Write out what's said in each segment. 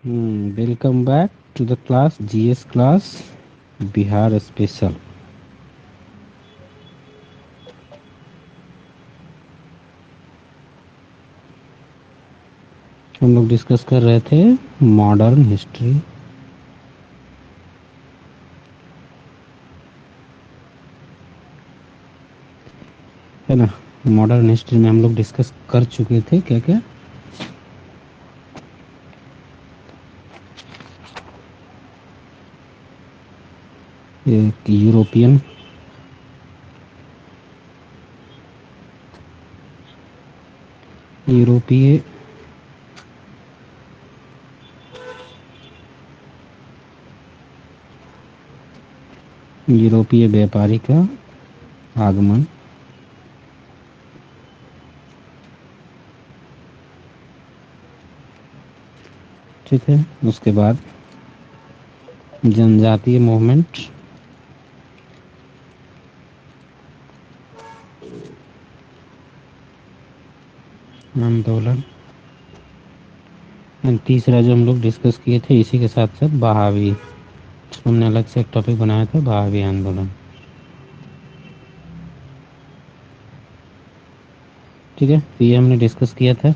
Welcome back to the class GS class Bihar special. हम लोग discuss कर रहे थे मॉडर्न हिस्ट्री। है ना। मॉडर्न हिस्ट्री में हम लोग डिस्कस कर चुके थे क्या क्या। एक यूरोपीय यूरोपीय व्यापारी का आगमन। ठीक है। उसके बाद जनजातीय मूवमेंट, आंदोलन। एंड तीसरा जो हम लोग डिस्कस किए थे इसी के साथ साथ बहावी, हमने अलग से एक टॉपिक बनाया था बहावी आंदोलन। ठीक है, तो ये हमने डिस्कस किया था।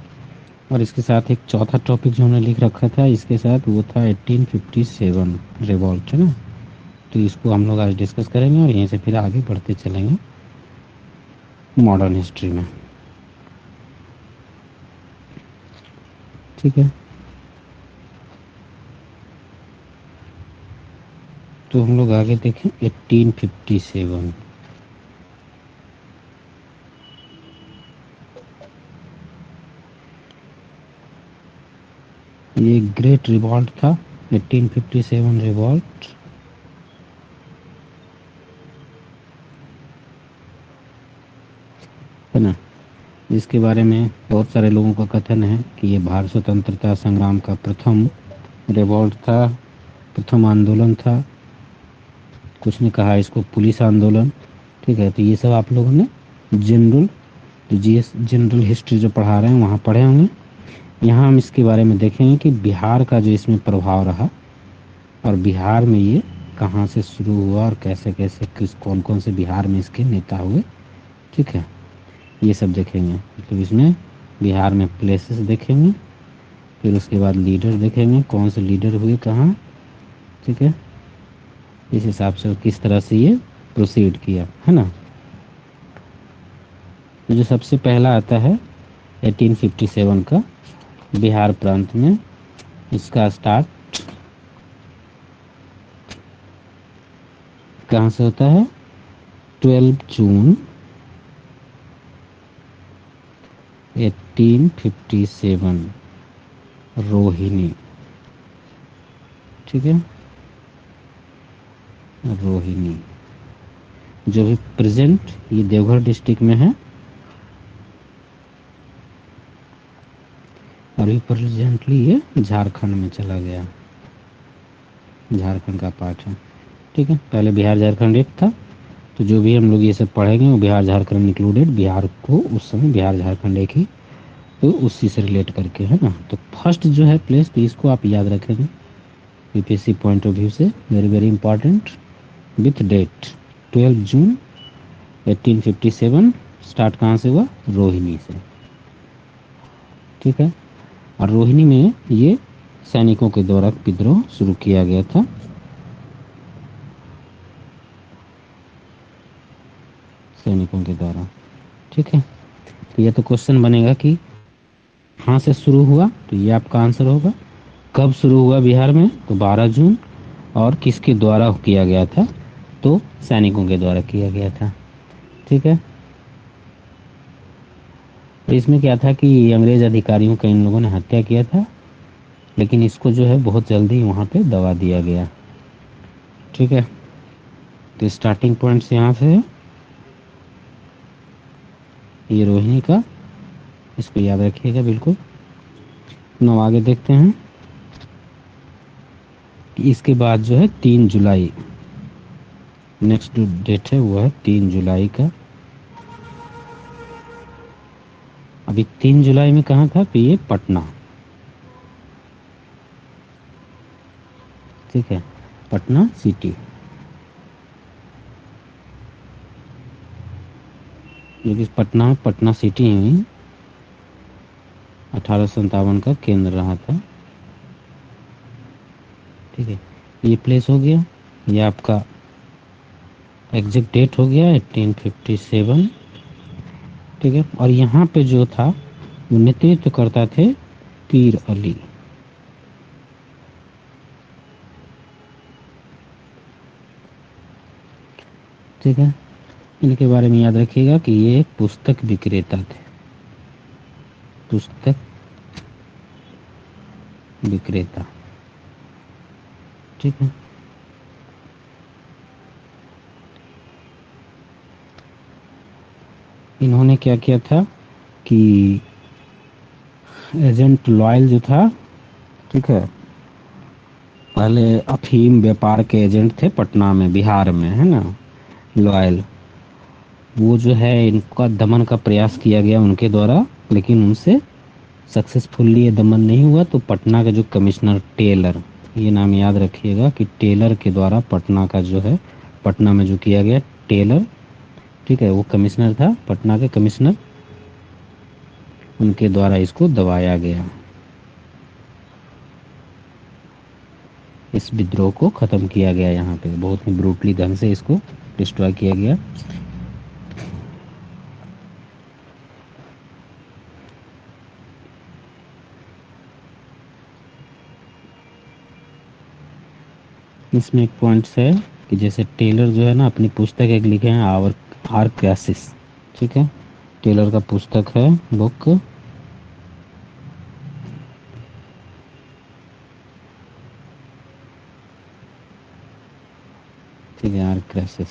और इसके साथ एक चौथा टॉपिक जो हमने लिख रखा था इसके साथ वो था 1857 रिवॉल्ट, है ना। तो इसको हम लोग आज डिस्कस करेंगे और यहीं से फिर आगे बढ़ते चलेंगे मॉडर्न हिस्ट्री में। ठीक है, तो हम लोग आगे देखें 1857। ये ग्रेट रिवॉल्ट था, 1857 रिवॉल्ट। है ना। इसके बारे में बहुत सारे लोगों का कथन है कि ये भारत स्वतंत्रता संग्राम का प्रथम रिवॉल्ट था, प्रथम आंदोलन था। कुछ ने कहा इसको पुलिस आंदोलन। ठीक है, तो ये सब आप लोगों ने जनरल जीएस जनरल हिस्ट्री जो पढ़ा रहे हैं वहाँ पढ़े होंगे। यहाँ हम इसके बारे में देखेंगे कि बिहार का जो इसमें प्रभाव रहा और बिहार में ये कहाँ से शुरू हुआ और कैसे कैसे किस कौन कौन से बिहार में इसके नेता हुए। ठीक है, ये सब देखेंगे। मतलब इसमें बिहार में प्लेसेस देखेंगे, फिर उसके बाद लीडर देखेंगे कौन से लीडर हुए कहाँ। ठीक है, इस हिसाब से किस तरह से ये प्रोसीड किया, है ना। तो जो सबसे पहला आता है 1857 का बिहार प्रांत में, इसका स्टार्ट कहाँ से होता है? 12 जून 1857 रोहिणी। ठीक है, रोहिणी जो भी प्रेजेंट ये देवघर डिस्ट्रिक्ट में है और अभी प्रेजेंटली ये झारखंड में चला गया, झारखंड का पार्ट है। ठीक है, पहले बिहार झारखंड एक था। तो जो भी हम लोग ये सब पढ़ेंगे वो बिहार झारखंड इंक्लूडेड, बिहार को उस समय बिहार झारखंड एक ही, तो उसी से रिलेट करके, है ना। तो फर्स्ट जो है प्लेस, तो इसको आप याद रखेंगे यूपीएससी पॉइंट ऑफ व्यू से, very very important. With date 12 June 1857। Start कहाँ से हुआ? रोहिणी से। ठीक है, और रोहिणी में ये सैनिकों के द्वारा विद्रोह शुरू किया गया था। सैनिकों के द्वारा। ठीक है, तो ये तो क्वेश्चन बनेगा कि कहाँ से शुरू हुआ, तो ये आपका आंसर होगा। कब शुरू हुआ बिहार में? तो 12 जून। और किसके द्वारा किया गया था? तो सैनिकों के द्वारा किया गया था। ठीक है, तो इसमें क्या था कि अंग्रेज अधिकारियों का इन लोगों ने हत्या किया था, लेकिन इसको जो है बहुत जल्दी वहाँ पे दबा दिया गया। ठीक है, तो स्टार्टिंग पॉइंट्स यहाँ से है ये रोहिणी का, इसको याद रखिएगा बिल्कुल। अब आगे देखते हैं कि इसके बाद जो है 3 जुलाई, नेक्स्ट जो डेट है वो है 3 जुलाई का। अभी 3 जुलाई में कहाँ था? तो ये पटना। ठीक है, पटना सिटी। जो कि पटना सिटी ही 1857 का केंद्र रहा था। ठीक है, ये प्लेस हो गया, ये आपका एग्जैक्ट डेट हो गया 1857। ठीक है, और यहाँ पे जो था वो नेतृत्व करता थे पीर अली। ठीक है, इनके बारे में याद रखिएगा कि ये एक पुस्तक विक्रेता थे, पुस्तक विक्रेता। ठीक है, इन्होंने क्या किया था कि एजेंट लॉयल जो था, ठीक है, पहले अफीम व्यापार के एजेंट थे पटना में, बिहार में, है ना, लॉयल। वो जो है इनका दमन का प्रयास किया गया उनके द्वारा, लेकिन उनसे सक्सेसफुली ये दमन नहीं हुआ। तो पटना का जो कमिश्नर टेलर, ये नाम याद रखिएगा कि टेलर के द्वारा पटना का जो है, पटना में जो किया गया टेलर, ठीक है, वो कमिश्नर था, पटना के कमिश्नर, उनके द्वारा इसको दबाया गया, इस विद्रोह को ख़त्म किया गया। यहाँ पे बहुत ही ब्रूटली ढंग से इसको डिस्ट्रॉय किया गया। इसमें एक पॉइंट्स है कि जैसे टेलर जो है ना अपनी पुस्तक एक लिखे हैं, आवर आर क्राइसिस। ठीक है, टेलर का पुस्तक है, बुक, ठीक है, आर क्राइसिस।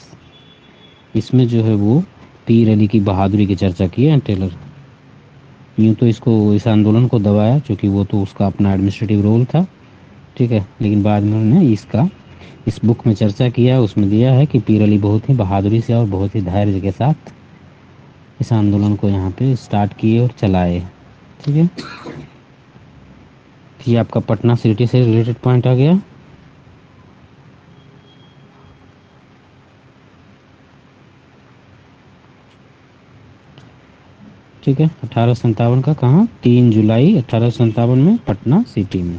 इसमें जो है वो पीर अली की बहादुरी की चर्चा की है टेलर। यूँ तो इसको, इस आंदोलन को दबाया क्योंकि वो तो उसका अपना एडमिनिस्ट्रेटिव रोल था। ठीक है, लेकिन बाद में उन्होंने इसका इस बुक में चर्चा किया, उसमें दिया है कि पीर अली बहुत ही बहादुरी से और बहुत ही धैर्य के साथ इस आंदोलन को यहाँ पे स्टार्ट किए और चलाए। ठीक है, ये आपका पटना सिटी से रिलेटेड पॉइंट आ गया। ठीक है, 1857 का कहाँ, 3 जुलाई 1857 में पटना सिटी में,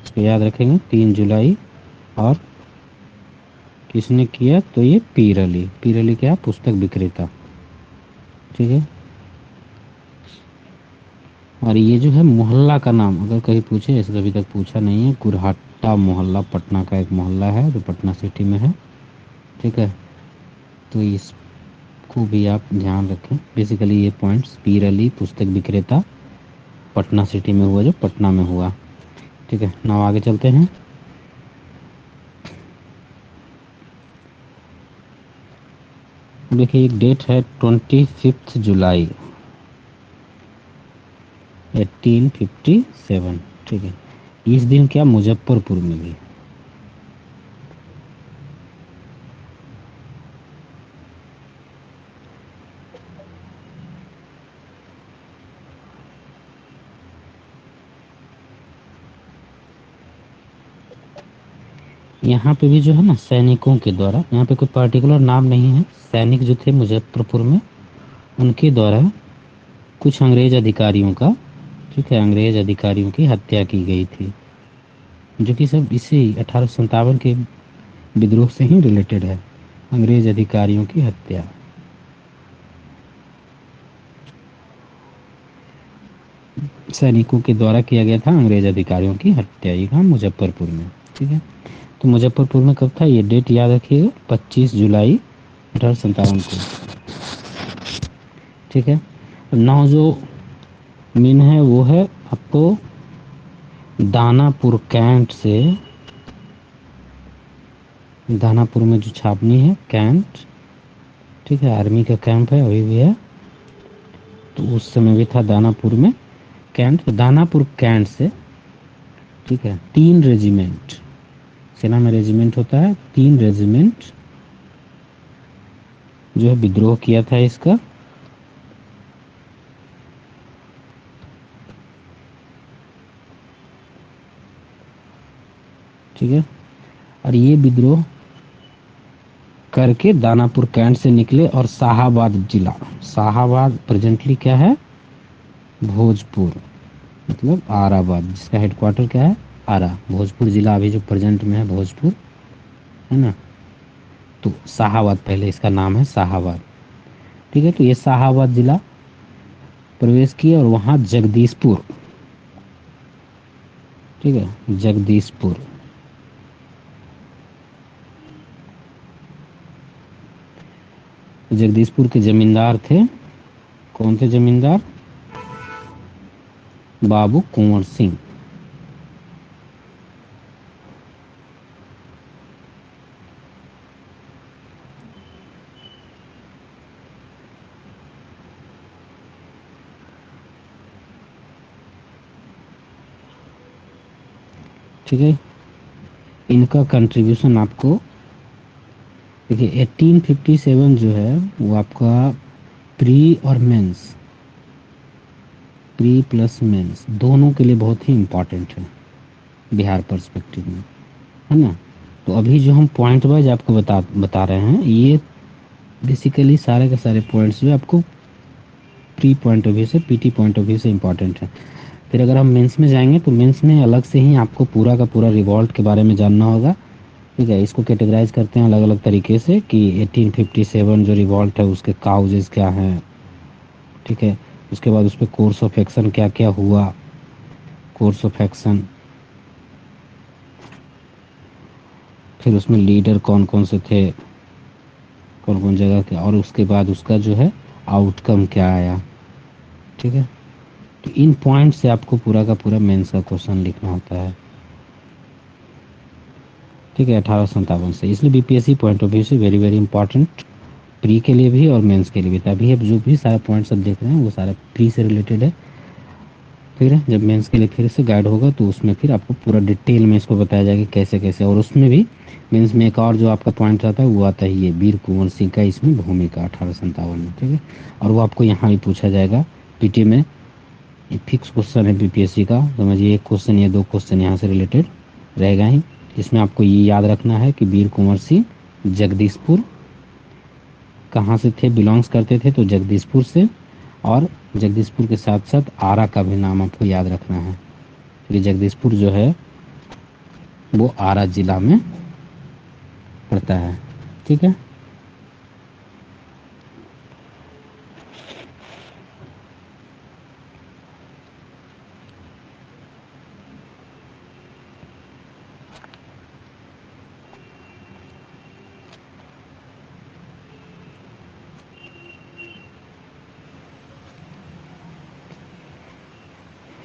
इसको याद रखेंगे, 3 जुलाई। और किसने किया, तो ये पीर अली, पीर अली क्या, पुस्तक विक्रेता। ठीक है, और ये जो है मोहल्ला का नाम अगर कहीं पूछे, ऐसे अभी तक पूछा नहीं है, कुरहट्टा मोहल्ला पटना का एक मोहल्ला है जो पटना सिटी में है। ठीक है, तो इसको भी आप ध्यान रखें। बेसिकली ये पॉइंट्स, पीर अली पुस्तक विक्रेता, पटना सिटी में हुआ, जो पटना में हुआ। ठीक है, नाउ आगे चलते हैं। देखिए एक डेट है 25 जुलाई 1857। ठीक है, इस दिन क्या, मुजफ्फरपुर में भी, यहाँ पे भी जो है ना सैनिकों के द्वारा, यहाँ पे कोई पर्टिकुलर नाम नहीं है, सैनिक जो थे मुजफ्फरपुर में, उनके द्वारा कुछ अंग्रेज अधिकारियों का, ठीक है, अंग्रेज अधिकारियों की हत्या की गई थी, जो कि सब इसी 1857 के विद्रोह से ही रिलेटेड है। अंग्रेज अधिकारियों की हत्या, सैनिकों के द्वारा किया गया था, अंग्रेज अधिकारियों की हत्या, ये कहाँ, मुजफ्फरपुर में। ठीक है, तो मुजफ्फरपुर में कब था, ये डेट याद रखिएगा, 25 जुलाई 1857 को। ठीक है, नाउ जो मीन है वो है आपको दानापुर कैंट से, दानापुर में जो छावनी है कैंट, ठीक है, आर्मी का कैंप है, अभी भी है, तो उस समय भी था दानापुर में कैंट, तो दानापुर कैंट से, ठीक है, 3 रेजिमेंट, सेना में रेजिमेंट होता है, 3 रेजिमेंट जो है विद्रोह किया था इसका। ठीक है, और ये विद्रोह करके दानापुर कैंट से निकले और शाहाबाद जिला, शाहाबाद प्रेजेंटली क्या है, भोजपुर, मतलब आराबाद, जिसका हेडक्वार्टर क्या है, आरा, भोजपुर जिला अभी जो प्रेजेंट में है भोजपुर, है ना। तो शाहाबाद पहले इसका नाम है शाहाबाद, ठीक है। तो ये शाहाबाद जिला प्रवेश किए और वहाँ जगदीशपुर, ठीक है, जगदीशपुर, जगदीशपुर के जमींदार थे, कौन थे जमींदार, बाबू कुंवर सिंह। ठीक है, इनका कंट्रीब्यूशन आपको देखिए 1857 जो है वो आपका प्री और मेंस, प्री प्लस मेंस दोनों के लिए बहुत ही इम्पोर्टेंट है बिहार पर्सपेक्टिव में, है ना। तो अभी जो हम पॉइंट वाइज आपको बता रहे हैं, ये बेसिकली सारे के सारे पॉइंट्स जो आपको प्री पॉइंट ऑफ व्यू से, पीटी पॉइंट ऑफ व्यू से इम्पोर्टेंट है। फिर अगर हम मेंस में जाएंगे तो मेंस में अलग से ही आपको पूरा का पूरा रिवॉल्ट के बारे में जानना होगा, ठीक है। इसको कैटेगराइज करते हैं अलग अलग तरीके से कि 1857 जो रिवॉल्ट है उसके काउजेज क्या हैं, ठीक है। उसके बाद उस पर कोर्स ऑफ एक्शन क्या क्या हुआ, कोर्स ऑफ एक्शन, फिर उसमें लीडर कौन कौन से थे, कौन कौन जगह के, और उसके बाद उसका जो है आउटकम क्या आया, ठीक है। तो इन पॉइंट से आपको पूरा का पूरा मेंस का क्वेश्चन लिखना होता है, ठीक है, 1857 से। इसलिए बीपीएससी पॉइंट ऑफ व्यू से वेरी वेरी इंपॉर्टेंट, प्री के लिए भी और मेंस के लिए भी। तभी अब जो भी सारा पॉइंट सब देख रहे हैं वो सारा प्री से रिलेटेड है, फिर जब मेंस के लिए फिर से गाइड होगा तो उसमें फिर आपको पूरा डिटेल में इसको बताया जाएगा कैसे कैसे। और उसमें भी मेंस में एक और जो आपका पॉइंट आता है वो आता है ये वीर कुंवर सिंह का इसमें भूमिका 1857 में, ठीक है। और वो आपको यहाँ भी पूछा जाएगा पीटी में, ये फिक्स क्वेश्चन है बीपीएससी का, समझिए एक क्वेश्चन या दो क्वेश्चन यहाँ से रिलेटेड रहेगा ही। इसमें आपको ये याद रखना है कि वीर कुंवर सिंह जगदीशपुर कहाँ से थे, बिलोंग्स करते थे तो जगदीशपुर से, और जगदीशपुर के साथ साथ आरा का भी नाम आपको याद रखना है, क्योंकि जगदीशपुर जो है वो आरा जिला में पड़ता है, ठीक है।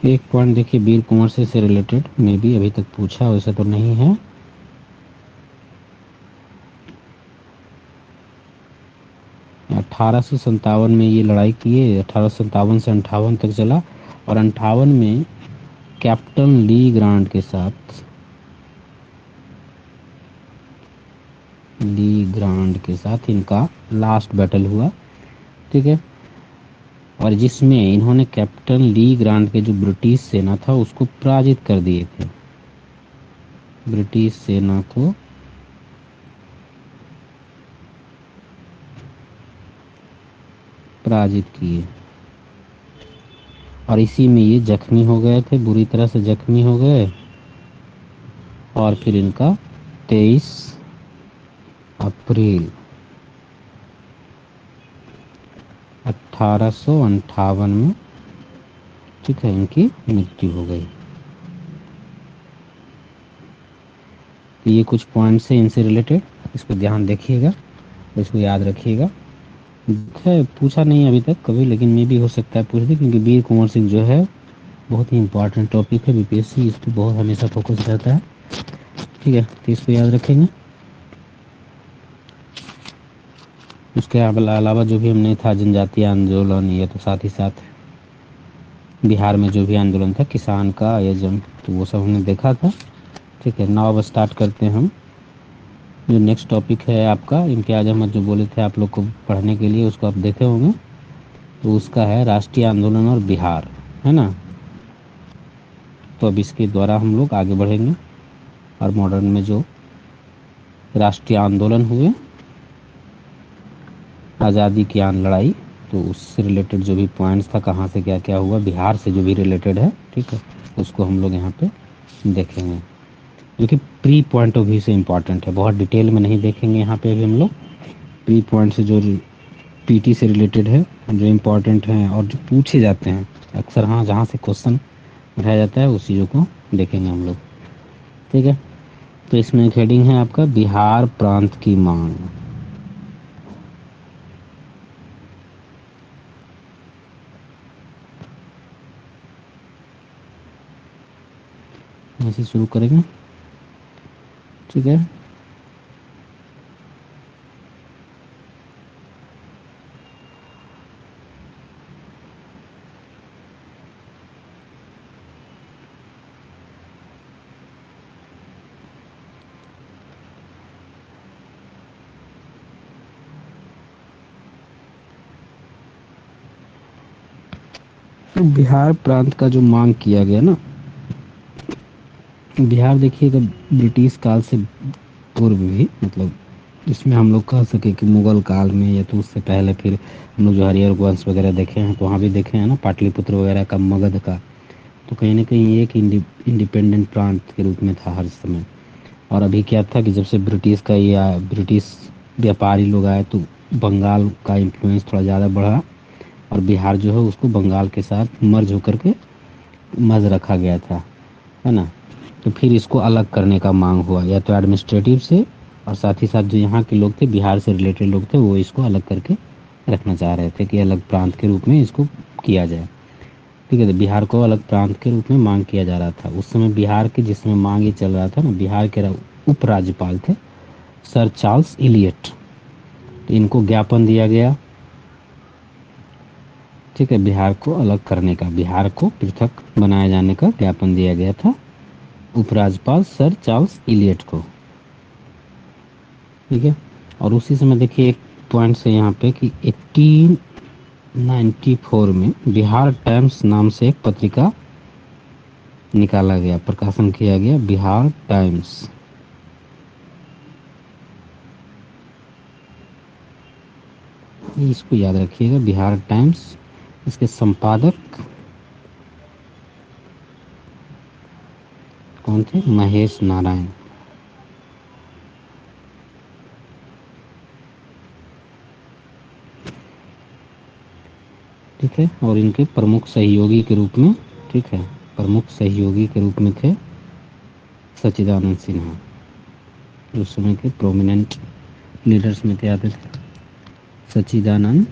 एक पॉइंट देखिए वीर कुंवर सिंह से रिलेटेड मे भी अभी तक पूछा, वैसे तो नहीं है। 1857 में ये लड़ाई किए, 1857 से 58 तक चला, और 58 में कैप्टन ली ग्रांट के साथ, ली ग्रांट के साथ इनका लास्ट बैटल हुआ, ठीक है। और जिसमें इन्होंने कैप्टन ली ग्रांट के जो ब्रिटिश सेना था उसको पराजित कर दिए थे, ब्रिटिश सेना को पराजित किए, और इसी में ये जख्मी हो गए थे, बुरी तरह से जख्मी हो गए। और फिर इनका 23 अप्रैल 1858 में, ठीक है, इनकी मृत्यु हो गई। तो ये कुछ पॉइंट्स हैं इनसे रिलेटेड, इसको ध्यान देखिएगा, इसको याद रखिएगा। है पूछा नहीं अभी तक कभी, लेकिन मे भी हो सकता है पूछ दे, क्योंकि वीर कुंवर सिंह जो है बहुत ही इंपॉर्टेंट टॉपिक है, बीपीएससी इस पर बहुत हमेशा फोकस रहता है, ठीक है। तो इसको याद रखेंगे। उसके अलावा जो भी हमने था जनजातीय आंदोलन, ये तो साथ ही साथ बिहार में जो भी आंदोलन था किसान का या जन, तो वो सब हमने देखा था, ठीक है। नाउ अब स्टार्ट करते हैं हम। जो नेक्स्ट टॉपिक है आपका इम्तियाज अहमद जो बोले थे आप लोग को पढ़ने के लिए, उसको आप देखे होंगे, तो उसका है राष्ट्रीय आंदोलन और बिहार, है ना। तो अब इसके द्वारा हम लोग आगे बढ़ेंगे और मॉडर्न में जो राष्ट्रीय आंदोलन हुए, आज़ादी की लड़ाई, तो उससे रिलेटेड जो भी पॉइंट्स था, कहाँ से क्या क्या हुआ, बिहार से जो भी रिलेटेड है, ठीक है, उसको हम लोग यहाँ पे देखेंगे, जो कि प्री पॉइंट ऑफ व्यू से इम्पॉर्टेंट है। बहुत डिटेल में नहीं देखेंगे यहाँ पे अभी हम लोग, प्री पॉइंट से जो पीटी से रिलेटेड है, जो इम्पोर्टेंट हैं और जो पूछे जाते हैं अक्सर, हाँ, जहाँ से क्वेश्चन उठाया जाता है उस चीज़ों को देखेंगे हम लोग, ठीक है। तो इसमें एक हेडिंग है आपका बिहार प्रांत की मांग। ऐसे शुरू करेंगे, ठीक है। तो बिहार प्रांत का जो मांग किया गया ना, बिहार देखिएगा ब्रिटिश काल से पूर्व भी, मतलब इसमें हम लोग कह सके कि मुगल काल में या तो उससे पहले, फिर हम लोग जो हरिहर वंश वगैरह देखे हैं तो वहाँ भी देखे हैं ना, पाटलिपुत्र वगैरह का, मगध का, तो कहीं ना कहीं ये एक इंडिपेंडेंट प्रांत के रूप में था हर समय। और अभी क्या था कि जब से ब्रिटिश का ये ब्रिटिश व्यापारी लोग आए तो बंगाल का इन्फ्लुएंस थोड़ा ज़्यादा बढ़ा, और बिहार जो है उसको बंगाल के साथ मर्ज होकर के मर्ज रखा गया था, है ना। तो फिर इसको अलग करने का मांग हुआ, या तो एडमिनिस्ट्रेटिव से, और साथ ही साथ जो यहाँ के लोग थे, बिहार से रिलेटेड लोग थे, वो इसको अलग करके रखना चाह रहे थे कि अलग प्रांत के रूप में इसको किया जाए, ठीक है। तो बिहार को अलग प्रांत के रूप में मांग किया जा रहा था उस समय। बिहार के जिसमें मांग ये चल रहा था ना, बिहार के उपराज्यपाल थे सर चार्ल्स इलियट। तो इनको ज्ञापन दिया गया, ठीक है, बिहार को अलग करने का, बिहार को पृथक बनाए जाने का ज्ञापन दिया गया था उपराज्यपाल सर चार्ल्स इलियट को, ठीक है। और उसी समय देखिए एक पॉइंट है यहाँ पे कि 1894 में बिहार टाइम्स नाम से एक पत्रिका निकाला गया, प्रकाशन किया गया, बिहार टाइम्स। इसको याद रखिएगा, बिहार टाइम्स। इसके संपादक कौन थे? महेश नारायण, ठीक है। और इनके प्रमुख सहयोगी के रूप में, ठीक है, प्रमुख सहयोगी के रूप में थे सच्चिदानंद सिन्हा, जो उस समय के प्रोमिनेंट लीडर्स में थे, आते थे सच्चिदानंद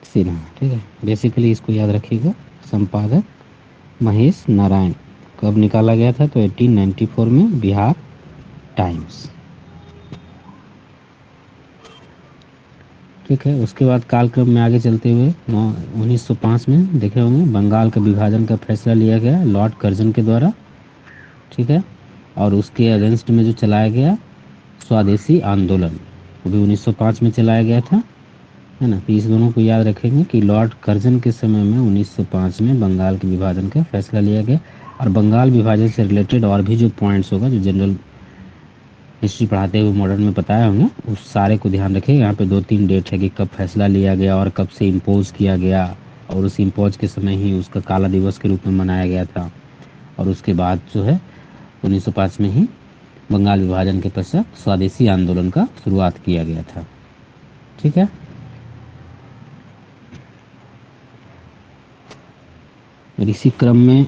सिन्हा, ठीक है। बेसिकली इसको याद रखिएगा, संपादक महेश नारायण। कब निकाला गया था? तो 1894 में बिहार टाइम्स, ठीक है। उसके बाद कालक्रम में आगे चलते हुए 1905 में देखे होंगे बंगाल का विभाजन का फैसला लिया गया लॉर्ड कर्जन के द्वारा, ठीक है। और उसके अगेंस्ट में जो चलाया गया स्वदेशी आंदोलन, वो भी 1905 में चलाया गया था, है ना। तो इस दोनों को याद रखेंगे कि लॉर्ड कर्जन के समय में 1905 में बंगाल के विभाजन का फैसला लिया गया। और बंगाल विभाजन से रिलेटेड और भी जो पॉइंट्स होगा, जो जनरल हिस्ट्री पढ़ाते हुए मॉडर्न में बताया होंगे, उस सारे को ध्यान रखिए। यहाँ पे 2-3 डेट है कि कब फैसला लिया गया और कब से इम्पोज किया गया, और उस इम्पोज के समय ही उसका काला दिवस के रूप में मनाया गया था। और उसके बाद जो है 1905 में ही बंगाल विभाजन के पश्चात स्वदेशी आंदोलन का शुरुआत किया गया था, ठीक है। और इसी क्रम में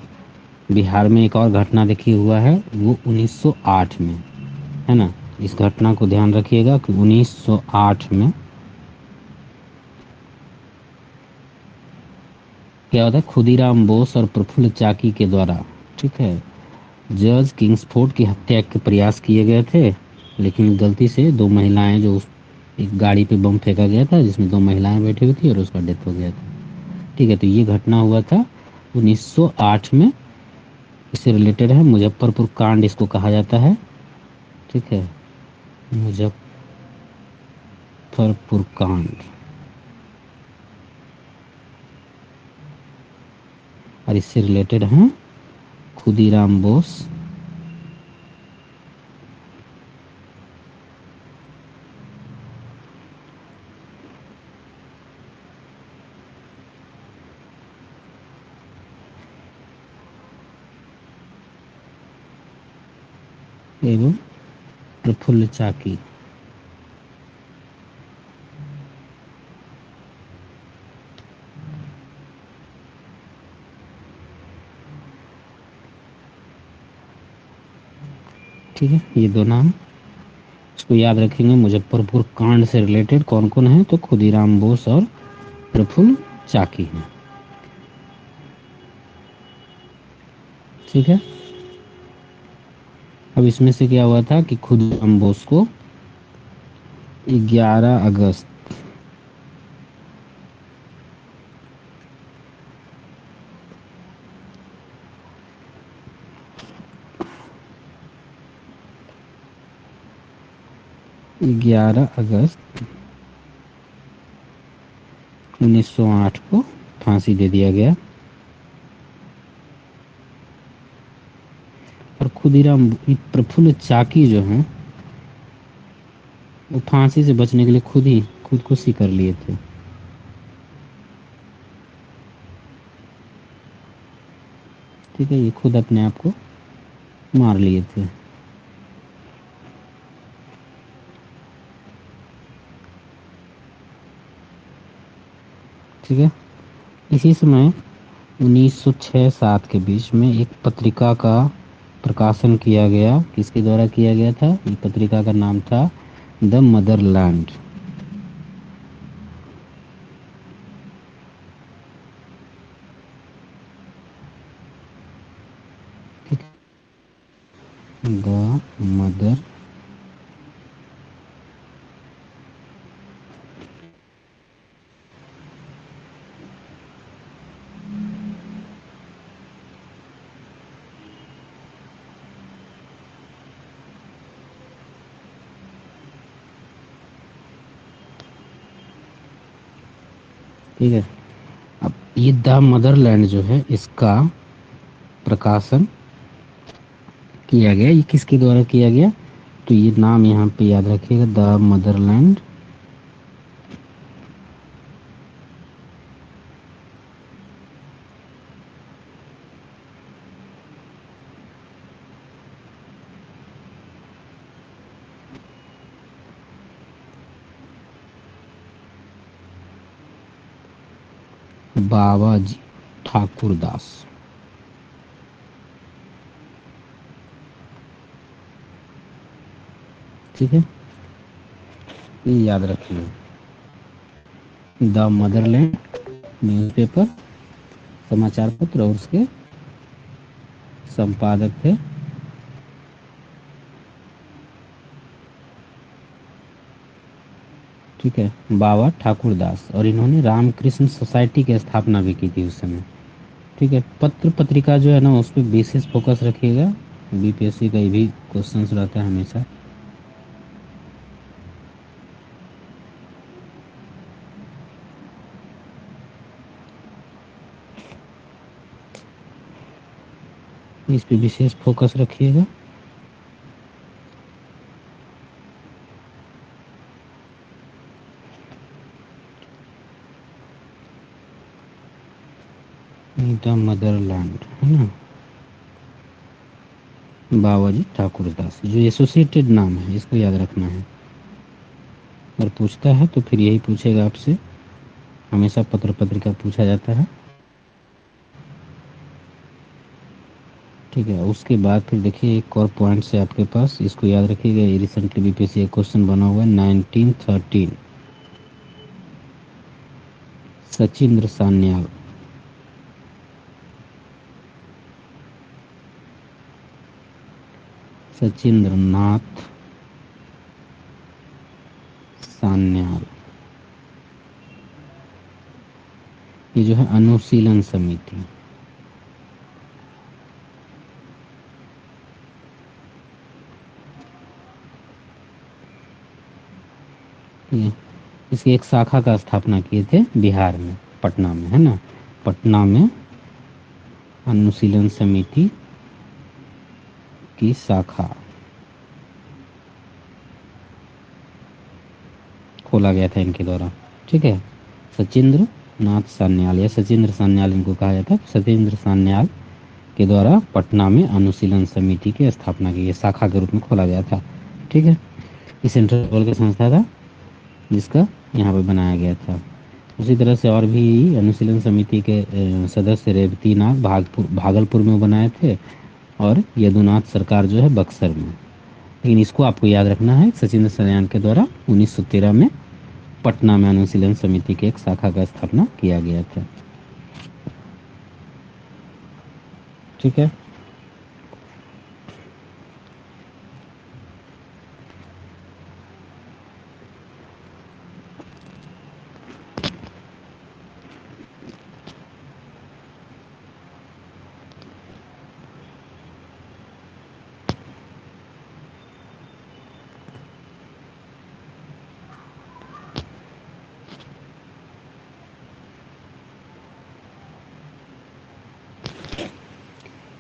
बिहार में एक और घटना देखी हुआ है, वो 1908 में, है ना। इस घटना को ध्यान रखिएगा कि 1908 में क्या होता है, खुदीराम बोस और प्रफुल्ल चाकी के द्वारा, ठीक है, जॉर्ज किंग्सफोर्ड की हत्या के प्रयास किए गए थे। लेकिन गलती से दो महिलाएं, जो उस एक गाड़ी पे बम फेंका गया था जिसमें दो महिलाएं बैठी हुई थी, और उसका डेथ हो गया था, ठीक है। तो ये घटना हुआ था 1908 में। इससे रिलेटेड है मुजफ्फरपुर कांड, इसको कहा जाता है, ठीक है, मुजफ्फरपुर कांड। इससे रिलेटेड हैं खुदीराम बोस, एवं प्रफुल्ल चाकी। ठीक है, ये दो नाम इसको याद रखेंगे। मुजफ्फरपुर कांड से रिलेटेड कौन कौन है, तो खुदीराम बोस और प्रफुल्ल चाकी हैं। ठीक है, अब इसमें से क्या हुआ था कि खुदीराम बोस को 11 अगस्त 1908 को फांसी दे दिया गया। और खुदीराम प्रफुल्ल चाकी जो हैं वो फांसी से बचने के लिए खुदकुशी कर लिए थे। ठीक है, ये खुद अपने आप को मार लिए थे। ठीक है, इसी समय 1906-07 के बीच में एक पत्रिका का प्रकाशन किया गया। किसके द्वारा किया गया था? ये पत्रिका का नाम था द मदरलैंड। द मदर ठीक है, अब ये द मदरलैंड जो है इसका प्रकाशन किया गया। ये किसके द्वारा किया गया? तो ये नाम यहाँ पे याद रखिएगा, द मदरलैंड। बाबाजी ठाकुर दास। ठीक है, ये याद रखिए। द मदरलैंड न्यूज़पेपर, समाचार पत्र, और उसके संपादक थे ठीक है बाबा ठाकुर दास। और इन्होंने रामकृष्ण सोसाइटी की स्थापना भी की थी उस समय। ठीक है, पत्र पत्रिका जो है ना उस पर विशेष फोकस रखिएगा। बीपीएससी का ये भी क्वेश्चन रहता है हमेशा। इस पे विशेष फोकस रखिएगा। द मदरलैंड है ना, बाबाजी ठाकुर दास, जो एसोसिएटेड नाम है इसको याद रखना है। अगर पूछता है तो फिर यही पूछेगा आपसे, हमेशा पत्र पत्रिका पूछा जाता है। ठीक है, उसके बाद फिर देखिए एक और पॉइंट से आपके पास, इसको याद रखिएगा। ये रिसेंटली बीपीएससी एक क्वेश्चन बना हुआ है 1913। सचिंद्र सान्याल। सचिंद्र नाथ सान्याल, ये जो है अनुशीलन समिति। ये इसकी एक शाखा का स्थापना किए थे बिहार में, पटना में, है ना, पटना में अनुशीलन समिति की शाखा खोला गया था इनके द्वारा। ठीक है, सचिंद्र नाथ सान्याल या सचिंद्र सान्याल इनको कहा जाता है। सचिंद्र सान्याल के द्वारा पटना में अनुशीलन समिति की स्थापना की गई, शाखा के रूप में खोला गया था। ठीक है, ये सेंट्रल लेवल का संस्था था जिसका यहाँ पे बनाया गया था। उसी तरह से और भी अनुशीलन समिति के सदस्य रेवतीनाथ भागलपुर में बनाए थे, और यदुनाथ सरकार जो है बक्सर में। लेकिन इसको आपको याद रखना है, सचिंद्र सान्याल के द्वारा 1913 में पटना में अनुशीलन समिति की एक शाखा का स्थापना किया गया था। ठीक है,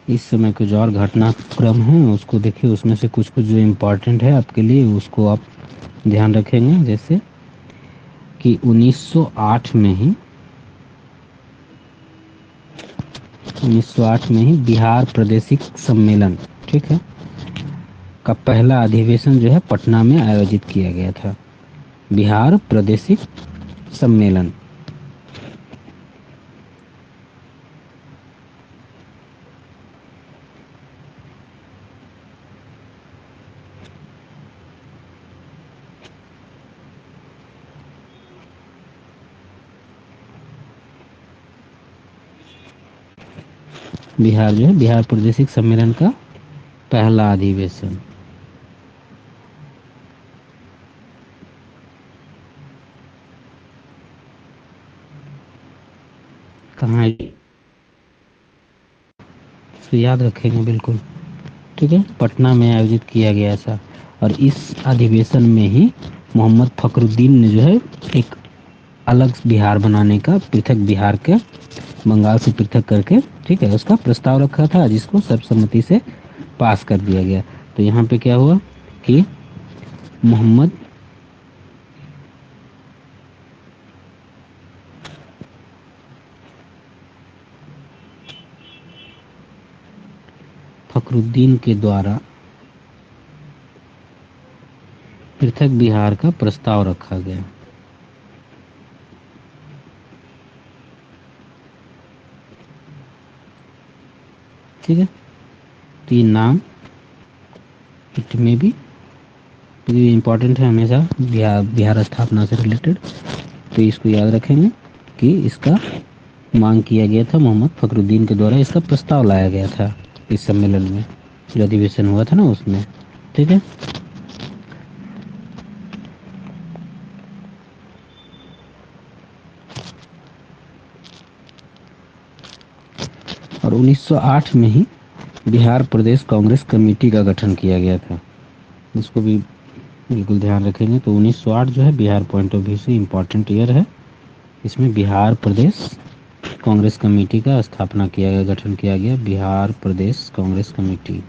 इस समय कुछ और घटनाक्रम है उसको देखिए, उसमें से कुछ कुछ जो इम्पोर्टेंट है आपके लिए उसको आप ध्यान रखेंगे। जैसे कि 1908 में ही 1908 में ही बिहार प्रादेशिक सम्मेलन, ठीक है, का पहला अधिवेशन जो है पटना में आयोजित किया गया था। बिहार प्रादेशिक सम्मेलन। बिहार जो है बिहार प्रादेशिक सम्मेलन का पहला अधिवेशन। कहाँ है? इसको याद रखेंगे बिल्कुल। ठीक है, पटना में आयोजित किया गया था, और इस अधिवेशन में ही मोहम्मद फखरुद्दीन ने जो है एक अलग बिहार बनाने का, पृथक बिहार के बंगाल से पृथक करके, ठीक है, उसका प्रस्ताव रखा था जिसको सर्वसम्मति से पास कर दिया गया। तो यहाँ पे क्या हुआ कि मोहम्मद फखरुद्दीन के द्वारा पृथक बिहार का प्रस्ताव रखा गया। ठीक है, तो ये नाम इट में भी इम्पोर्टेंट है हमेशा, बिहार स्थापना से रिलेटेड। तो इसको याद रखेंगे कि इसका मांग किया गया था, मोहम्मद फखरुद्दीन के द्वारा इसका प्रस्ताव लाया गया था इस सम्मेलन में, जो अधिवेशन हुआ था ना उसमें। ठीक है, और 1908 में ही बिहार प्रदेश कांग्रेस कमेटी का गठन किया गया था। इसको भी बिल्कुल ध्यान रखेंगे। तो 1908 जो है बिहार पॉइंट ऑफ व्यू से इम्पोर्टेंट ईयर है। इसमें बिहार प्रदेश कांग्रेस कमेटी का स्थापना किया गया, गठन किया गया, बिहार प्रदेश कांग्रेस कमेटी।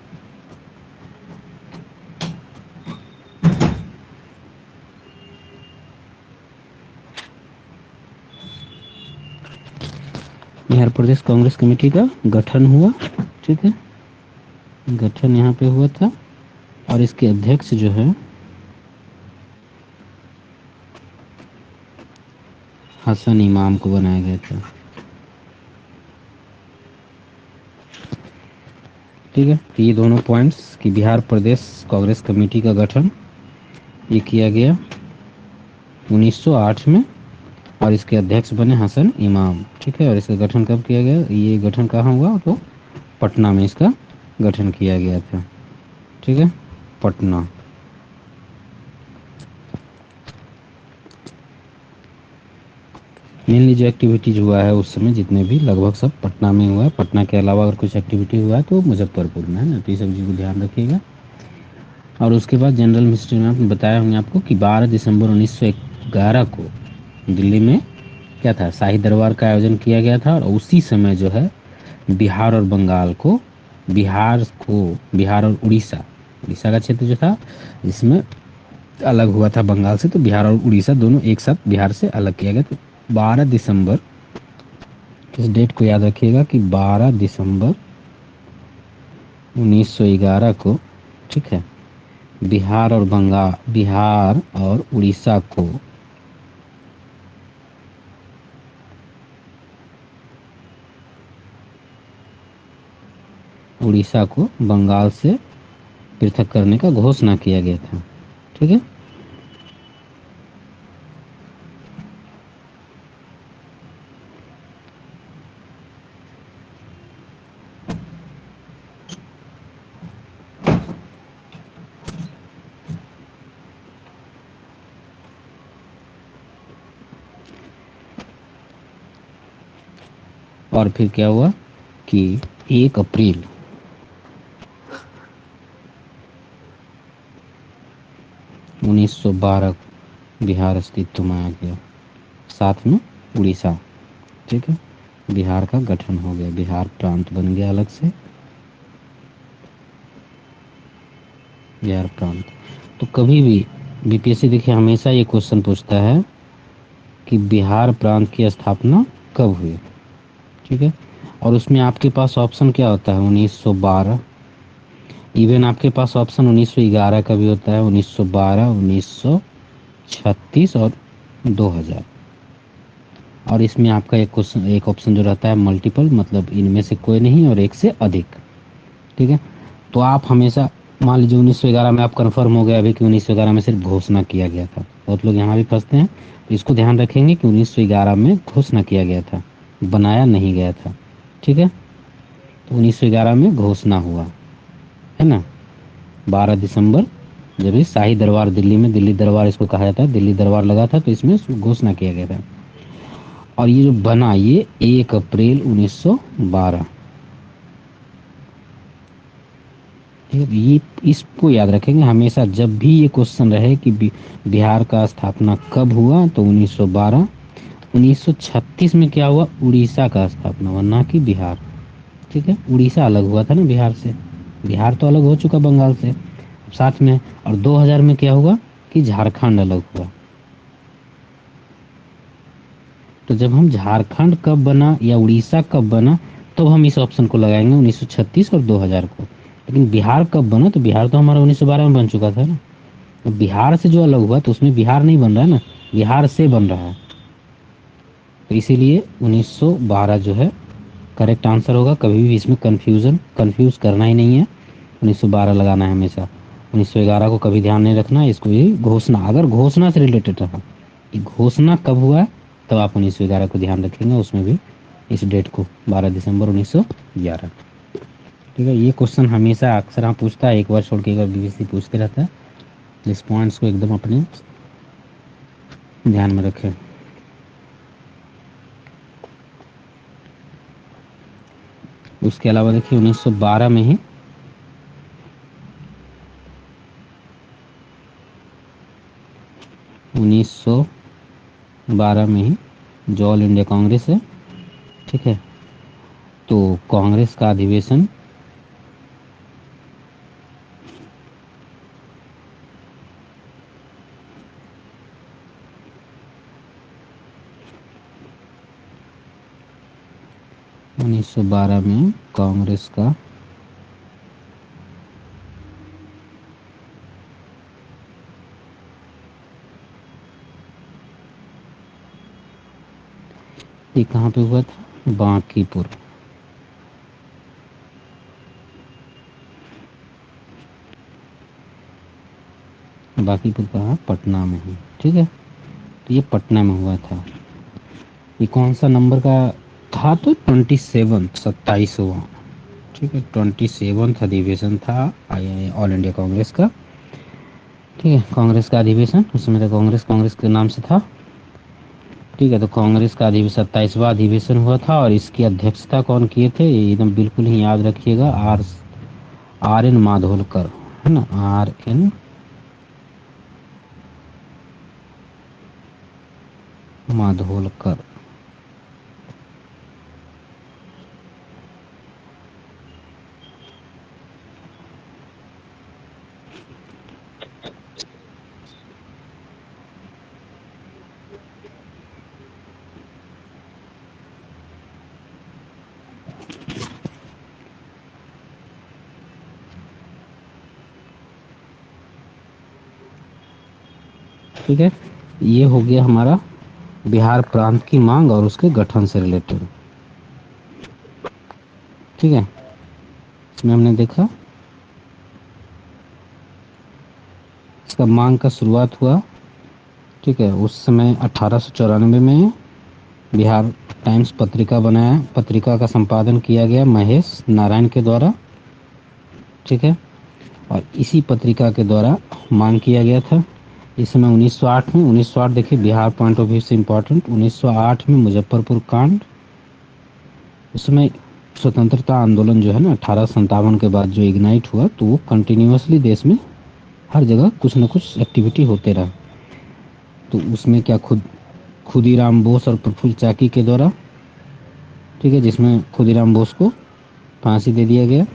बिहार प्रदेश कांग्रेस कमेटी का गठन हुआ। ठीक है, गठन यहाँ पे हुआ था, और इसके अध्यक्ष जो है हसन इमाम को बनाया गया था। ठीक है, तो ये दोनों पॉइंट्स कि बिहार प्रदेश कांग्रेस कमेटी का गठन ये किया गया 1908 में, और इसके अध्यक्ष बने हसन इमाम। ठीक है, और इसका गठन कब किया गया? ये गठन कहाँ हुआ? तो पटना में इसका गठन किया गया था। ठीक है, पटना। मेनली जो एक्टिविटीज हुआ है उस समय जितने भी लगभग सब पटना में हुआ है। पटना के अलावा अगर कुछ एक्टिविटी हुआ है तो मुजफ्फरपुर में है ना, तो ये सब चीज़ को ध्यान रखिएगा। और उसके बाद जनरल मिनिस्ट्री में आपने बताया होंगे आपको कि 12 दिसंबर 1911 को दिल्ली में क्या था, शाही दरबार का आयोजन किया गया था, और उसी समय जो है बिहार और बंगाल को, बिहार और उड़ीसा, उड़ीसा का क्षेत्र जो था इसमें अलग हुआ था बंगाल से, तो बिहार और उड़ीसा दोनों एक साथ बिहार से अलग किया गया। तो 12 दिसंबर, इस डेट को याद रखिएगा कि 12 दिसंबर 1911 को, ठीक है, बिहार और उड़ीसा को बंगाल से पृथक करने का घोषणा किया गया था। ठीक है। और फिर क्या हुआ कि 1 अप्रैल 1912 बिहार अस्तित्व में आ गया, साथ में उड़ीसा। ठीक है, बिहार का गठन हो गया, बिहार प्रांत बन गया अलग से, बिहार प्रांत। तो कभी भी बीपीएससी देखिए हमेशा ये क्वेश्चन पूछता है कि बिहार प्रांत की स्थापना कब हुई। ठीक है, और उसमें आपके पास ऑप्शन क्या होता है, 1912, इवन आपके पास ऑप्शन 1911 का भी होता है, 1912, 1936 और 2000। और इसमें आपका एक क्वेश्चन, एक ऑप्शन जो रहता है मल्टीपल, मतलब इनमें से कोई नहीं और एक से अधिक। ठीक है, तो आप हमेशा मान लीजिए 1911 में आप कंफर्म हो गया अभी कि 1911 में सिर्फ घोषणा किया गया था, बहुत लोग यहाँ भी फंसते हैं, तो इसको ध्यान रखेंगे कि 1911 में घोषणा किया गया था, बनाया नहीं गया था। ठीक है, तो 1911 में घोषणा हुआ है ना, 12 दिसंबर, जब ये शाही दरबार दिल्ली में, दिल्ली दरबार इसको कहा जाता है, दिल्ली दरबार लगा था तो इसमें घोषणा किया गया था। और ये जो बना ये 1 अप्रैल 1912। ठीक है, ये इसको याद रखेंगे हमेशा, जब भी ये क्वेश्चन रहे कि बिहार का स्थापना कब हुआ, तो 1912। 1936 में क्या हुआ, उड़ीसा का स्थापना हुआ, ना कि बिहार। ठीक है, उड़ीसा अलग हुआ था ना बिहार से, बिहार तो अलग हो चुका बंगाल से साथ में। और 2000 में क्या हुआ कि झारखंड अलग हुआ। तो जब हम झारखंड कब बना या उड़ीसा कब बना, तो हम इस ऑप्शन को लगाएंगे 1936 और 2000 को। लेकिन बिहार कब बना, तो बिहार तो हमारा 1912 में बन चुका था ना। तो बिहार से जो अलग हुआ तो उसमें बिहार नहीं बन रहा है ना, बिहार से बन रहा है, तो इसीलिए 1912 जो है करेक्ट आंसर होगा। कभी भी इसमें कंफ्यूज करना ही नहीं है, 1912 लगाना है हमेशा। 1911 को कभी ध्यान नहीं रखना है, इसको ये घोषणा, अगर घोषणा से रिलेटेड रहा कि घोषणा कब हुआ है, तब आप 1911 को ध्यान रखेंगे, उसमें भी इस डेट को 12 दिसंबर 1911। ठीक है, ये क्वेश्चन हमेशा अक्सर हम पूछता है, एक बार छोड़ के एक बार बीबीसी पूछते रहता है। इस पॉइंट्स को एकदम अपने ध्यान में रखें। उसके अलावा देखिए 1912 में ही 1912 में ही जो ऑल इंडिया कांग्रेस है, ठीक है, तो कांग्रेस का अधिवेशन 1912 में कांग्रेस का ये कहाँ पे हुआ था, बांकीपुर। बांकीपुर कहाँ, पटना में है। ठीक है, तो ये पटना में हुआ था। ये कौन सा नंबर का था, तो 27, 27वां। ठीक है, 27वां अधिवेशन था ऑल इंडिया कांग्रेस का। ठीक है, कांग्रेस का अधिवेशन, उस समय तो कांग्रेस कांग्रेस के नाम से था। ठीक है, तो कांग्रेस का अधिवेशन 27वां अधिवेशन हुआ था, और इसकी अध्यक्षता कौन किए थे, ये एकदम बिल्कुल ही याद रखिएगा, आर आर एन माधोलकर, है ना, आर एन माधोलकर। ठीक है, ये हो गया हमारा बिहार प्रांत की मांग और उसके गठन से रिलेटेड। ठीक है, इसमें हमने देखा इसका मांग का शुरुआत हुआ, ठीक है, उस समय 1894 में बिहार टाइम्स पत्रिका बनाया, पत्रिका का संपादन किया गया महेश नारायण के द्वारा। ठीक है, और इसी पत्रिका के द्वारा मांग किया गया था। इस समय 1908 में, 1908 देखिए बिहार पॉइंट ऑफ व्यू से इम्पोर्टेंट, 1908 में मुजफ्फरपुर कांड, उसमें स्वतंत्रता आंदोलन जो है ना 1857 के बाद जो इग्नाइट हुआ, तो वो कंटिन्यूअसली देश में हर जगह कुछ ना कुछ एक्टिविटी होते रहा। तो उसमें क्या खुदीराम बोस और प्रफुल्ल चाकी के द्वारा, ठीक है, जिसमें खुदीराम बोस को फांसी दे दिया गया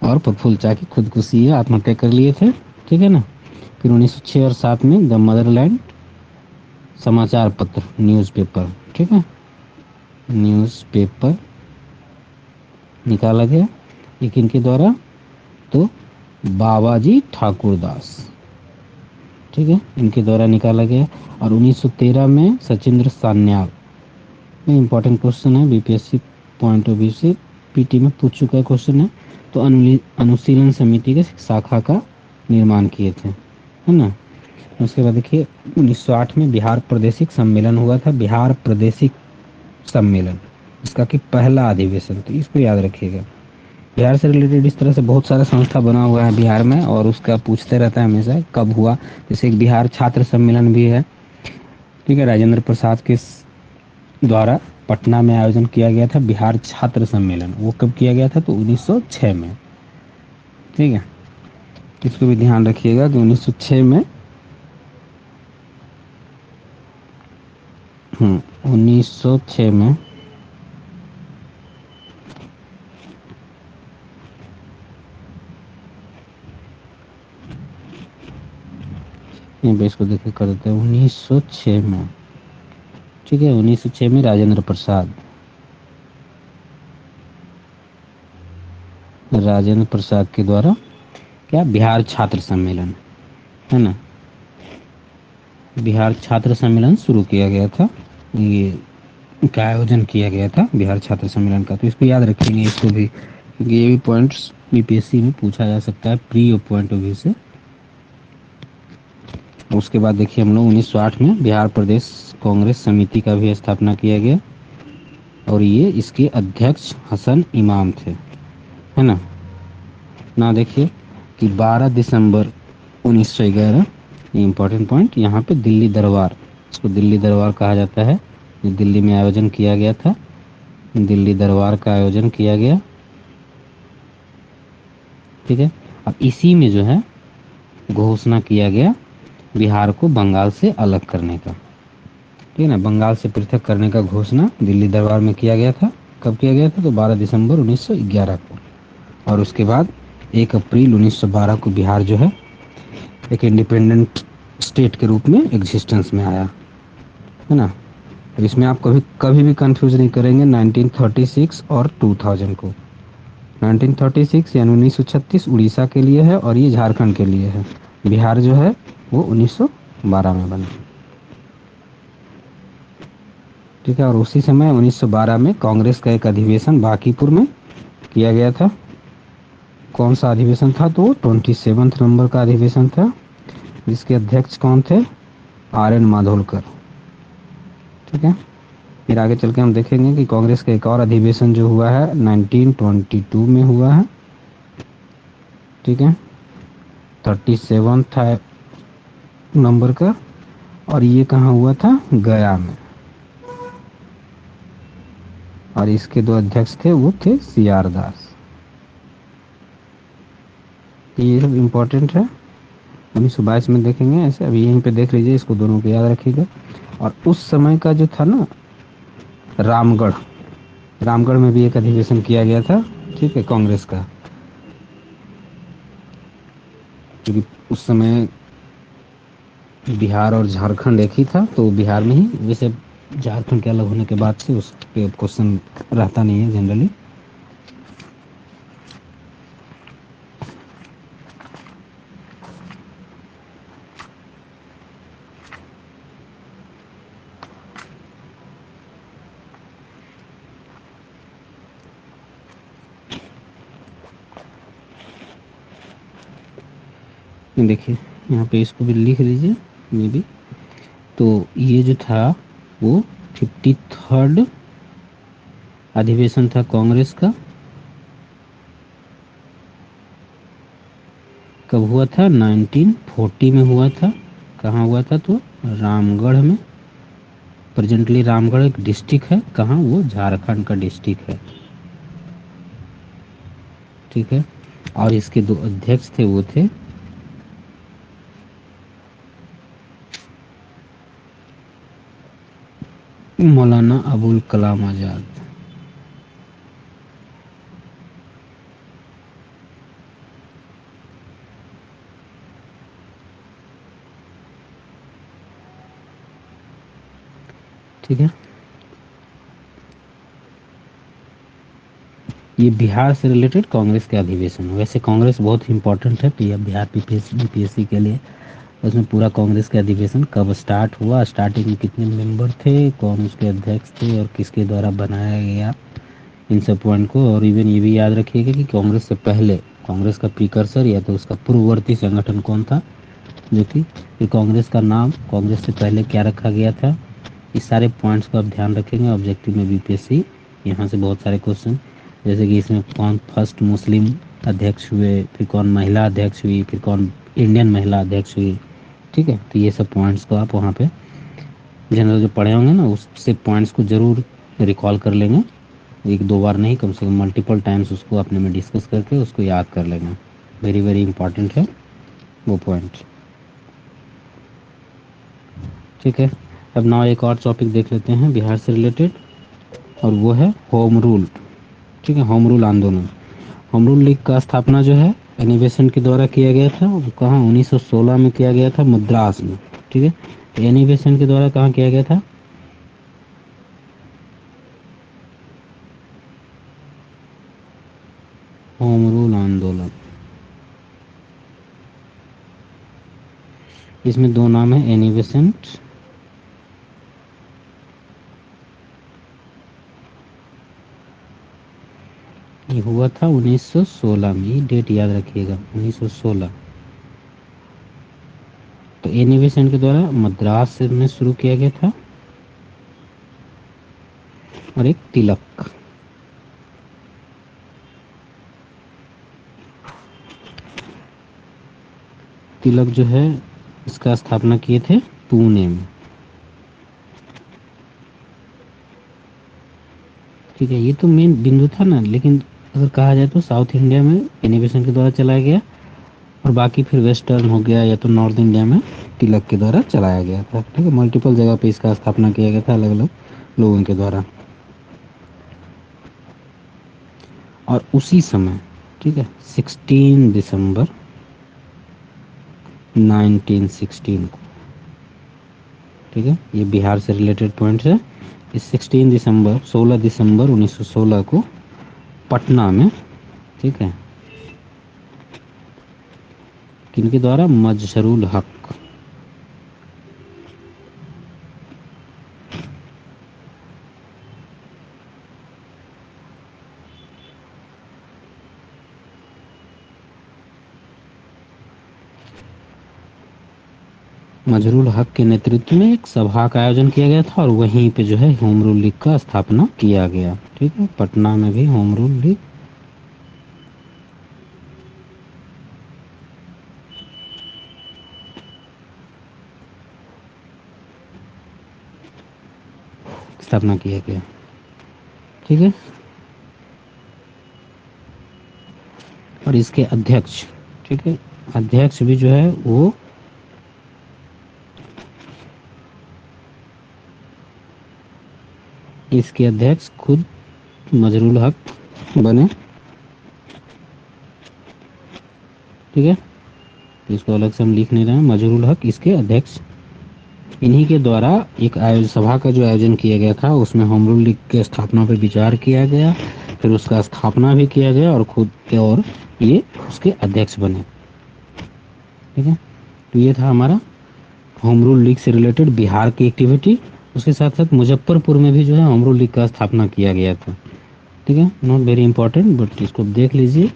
और प्रफुल्ल चाकी खुदकुशी या आत्महत्या कर लिए थे। ठीक है ना। फिर 1906 और 7 में द मदरलैंड समाचार पत्र, न्यूज़पेपर, ठीक है, न्यूज़पेपर निकाला गया, ये किनके द्वारा, तो बाबाजी ठाकुरदास, ठीक है, इनके द्वारा निकाला गया। और 1913 में सचिंद्र सान्याल, ये इंपॉर्टेंट क्वेश्चन है, बीपीएससी पॉइंट ऑफ व्यू से पीटी में पूछ चुका है क्वेश्चन है। तो अनुशीलन समिति के शाखा का निर्माण किए थे, है ना। उसके बाद देखिए 1908 में बिहार प्रादेशिक सम्मेलन हुआ था, बिहार प्रादेशिक सम्मेलन, इसका कि पहला अधिवेशन, तो इसको याद रखिएगा। बिहार से रिलेटेड इस तरह से बहुत सारा संस्था बना हुआ है बिहार में, और उसका पूछते रहता है हमेशा कब हुआ। जैसे एक बिहार छात्र सम्मेलन भी है, ठीक है, राजेंद्र प्रसाद के द्वारा पटना में आयोजन किया गया था बिहार छात्र सम्मेलन, वो कब किया गया था, तो 1906 में। ठीक है, इसको भी ध्यान रखिएगा कि 1906 में, 1906 में यहाँ पे इसको देखिए कर देते हैं 1906 में। ठीक है, 1906 में राजेंद्र प्रसाद के द्वारा क्या बिहार छात्र सम्मेलन, है ना, बिहार छात्र सम्मेलन शुरू किया गया था, ये का आयोजन किया गया था बिहार छात्र सम्मेलन का। तो इसको याद रखेंगे इसको भी, क्योंकि ये भी पॉइंट्स बीपीएससी में पूछा जा सकता है प्री पॉइंट ऑफ व्यू से। उसके बाद देखिए हम लोग 1908 में बिहार प्रदेश कांग्रेस समिति का भी स्थापना किया गया, और ये इसके अध्यक्ष हसन इमाम थे, है ना। देखिए कि 12 दिसंबर 1911, ये इम्पोर्टेंट पॉइंट, यहाँ पे दिल्ली दरबार, इसको दिल्ली दरबार कहा जाता है, ये दिल्ली में आयोजन किया गया था, दिल्ली दरबार का आयोजन किया गया। ठीक है, अब इसी में जो है घोषणा किया गया बिहार को बंगाल से अलग करने का, ठीक है ना, बंगाल से पृथक करने का घोषणा दिल्ली दरबार में किया गया था। कब किया गया था, तो 12 दिसंबर 1911 को। और उसके बाद 1 अप्रैल 1912 को बिहार जो है एक इंडिपेंडेंट स्टेट के रूप में एग्जिस्टेंस में आया, है ना। तो इसमें आप कभी कभी भी कंफ्यूज नहीं करेंगे 1936 और 2000 को। 1936 यानी 1936 उड़ीसा के लिए है, और ये झारखंड के लिए है। बिहार जो है वो 1912 में बना, ठीक है। और उसी समय 1912 में कांग्रेस का एक अधिवेशन बांकीपुर में किया गया था। कौन सा अधिवेशन था, तो 27 नंबर का अधिवेशन था, जिसके अध्यक्ष कौन थे, RN माधोलकर। ठीक है, फिर आगे चल के हम देखेंगे कि कांग्रेस का एक और अधिवेशन जो हुआ है 1922 में हुआ है, ठीक है, 37 था नंबर का, और ये कहाँ हुआ था, गया में। और इसके 2 अध्यक्ष थे, वो थे CR दास। ये सब इम्पोर्टेंट है, 1922 में देखेंगे ऐसे, अभी यहीं पे देख लीजिए, इसको दोनों को याद रखिएगा। और उस समय का जो था ना रामगढ़, रामगढ़ में भी एक अधिवेशन किया गया था, ठीक है, कांग्रेस का, क्योंकि उस समय बिहार और झारखंड एक ही था, तो बिहार में ही, वैसे झारखंड के अलग होने के बाद से उस पे क्वेश्चन रहता नहीं है जनरली। देखिए यहाँ पे इसको भी लिख लीजिए ये भी। तो ये जो था वो 53rd अधिवेशन था कांग्रेस का। कब हुआ था? 1940 में हुआ था। कहाँ हुआ था? तो रामगढ़ में। प्रेजेंटली रामगढ़ एक डिस्ट्रिक्ट है, कहाँ? वो झारखंड का डिस्ट्रिक्ट है, ठीक है। और इसके दो अध्यक्ष थे, वो थे मौलाना अबुल कलाम आजाद। ठीक है, ये बिहार से रिलेटेड कांग्रेस के अधिवेशन। वैसे कांग्रेस बहुत इंपॉर्टेंट है बिहार बीपीएससी के लिए। उसमें पूरा कांग्रेस का अधिवेशन कब स्टार्ट हुआ, स्टार्टिंग में कितने मेंबर थे, कौन उसके अध्यक्ष थे और किसके द्वारा बनाया गया, इन सब पॉइंट को। और इवन ये भी याद रखिएगा कि कांग्रेस से पहले, कांग्रेस का प्रीकर्सर या तो उसका पूर्ववर्ती संगठन कौन था, जो कि कांग्रेस का नाम कांग्रेस से पहले क्या रखा गया था। इस सारे पॉइंट्स को आप ध्यान रखेंगे ऑब्जेक्टिव में बीपीएससी। यहाँ से बहुत सारे क्वेश्चन, जैसे कि इसमें कौन फर्स्ट मुस्लिम अध्यक्ष हुए, फिर कौन महिला अध्यक्ष हुई, फिर कौन इंडियन महिला अध्यक्ष हुई, ठीक है। तो ये सब पॉइंट्स को आप वहाँ पे जनरल जो पढ़े होंगे ना, उससे पॉइंट्स को ज़रूर रिकॉल कर लेंगे। एक दो बार नहीं, कम से कम मल्टीपल टाइम्स उसको अपने में डिस्कस करके उसको याद कर लेंगे। वेरी वेरी इंपॉर्टेंट है वो पॉइंट, ठीक है। अब ना एक और टॉपिक देख लेते हैं बिहार से रिलेटेड, और वो है होम रूल, ठीक है। होम रूल आंदोलन, होम रूल लीग का स्थापना जो है एनी के द्वारा किया गया था। वो कहाँ? 1916 में किया गया था, मद्रास में, ठीक है। एनी के द्वारा कहाँ किया गया था? होम रूल आंदोलन। इसमें दो नाम है, एनी बेसेंट, ये हुआ था 1916 में, ये डेट याद रखिएगा 1916। तो एनी बेसेंट के द्वारा मद्रास में शुरू किया गया था। और एक तिलक, तिलक जो है इसका स्थापना किए थे पुणे में, ठीक है। ये तो मेन बिंदु था ना, लेकिन अगर कहा जाए तो साउथ इंडिया में एनिवेशन के द्वारा चलाया गया, और बाकी फिर वेस्टर्न हो गया या तो नॉर्थ इंडिया में तिलक के द्वारा चलाया गया था, ठीक है। मल्टीपल जगह पे इसका स्थापना किया गया था अलग अलग लोगों के द्वारा। और उसी समय, ठीक है, 16 दिसंबर 1916 को, ठीक है, ये बिहार से रिलेटेड पॉइंट्स है। इस 16 दिसंबर 1916 को पटना में, ठीक है, किनके द्वारा? मजहरूल हक, मजहरूल हक के नेतृत्व में एक सभा का आयोजन किया गया था, और वहीं पे जो है होम रूल लीग का स्थापना किया गया, ठीक है। पटना में भी होम रूल लीग स्थापना किया गया, ठीक है। और इसके अध्यक्ष, ठीक है, अध्यक्ष भी जो है वो इसके अध्यक्ष खुद मजरूल हक बने, ठीक है। इसको अलग से हम लिख नहीं रहे हैं, मजरूल हक इसके अध्यक्ष। इन्हीं के द्वारा एक आयोजन सभा का जो आयोजन किया गया था, उसमें होम रूल लीग के स्थापना पर विचार किया गया, फिर उसका स्थापना भी किया गया, और खुद और ये उसके अध्यक्ष बने, ठीक है। तो ये था हमारा होम रूल लीग से रिलेटेड बिहार की एक्टिविटी। उसके साथ साथ मुजफ्फरपुर में भी जो है होम रूल लीग का स्थापना किया गया था, ठीक है। नॉट वेरी इंपॉर्टेंट, बट इसको देख लीजिए,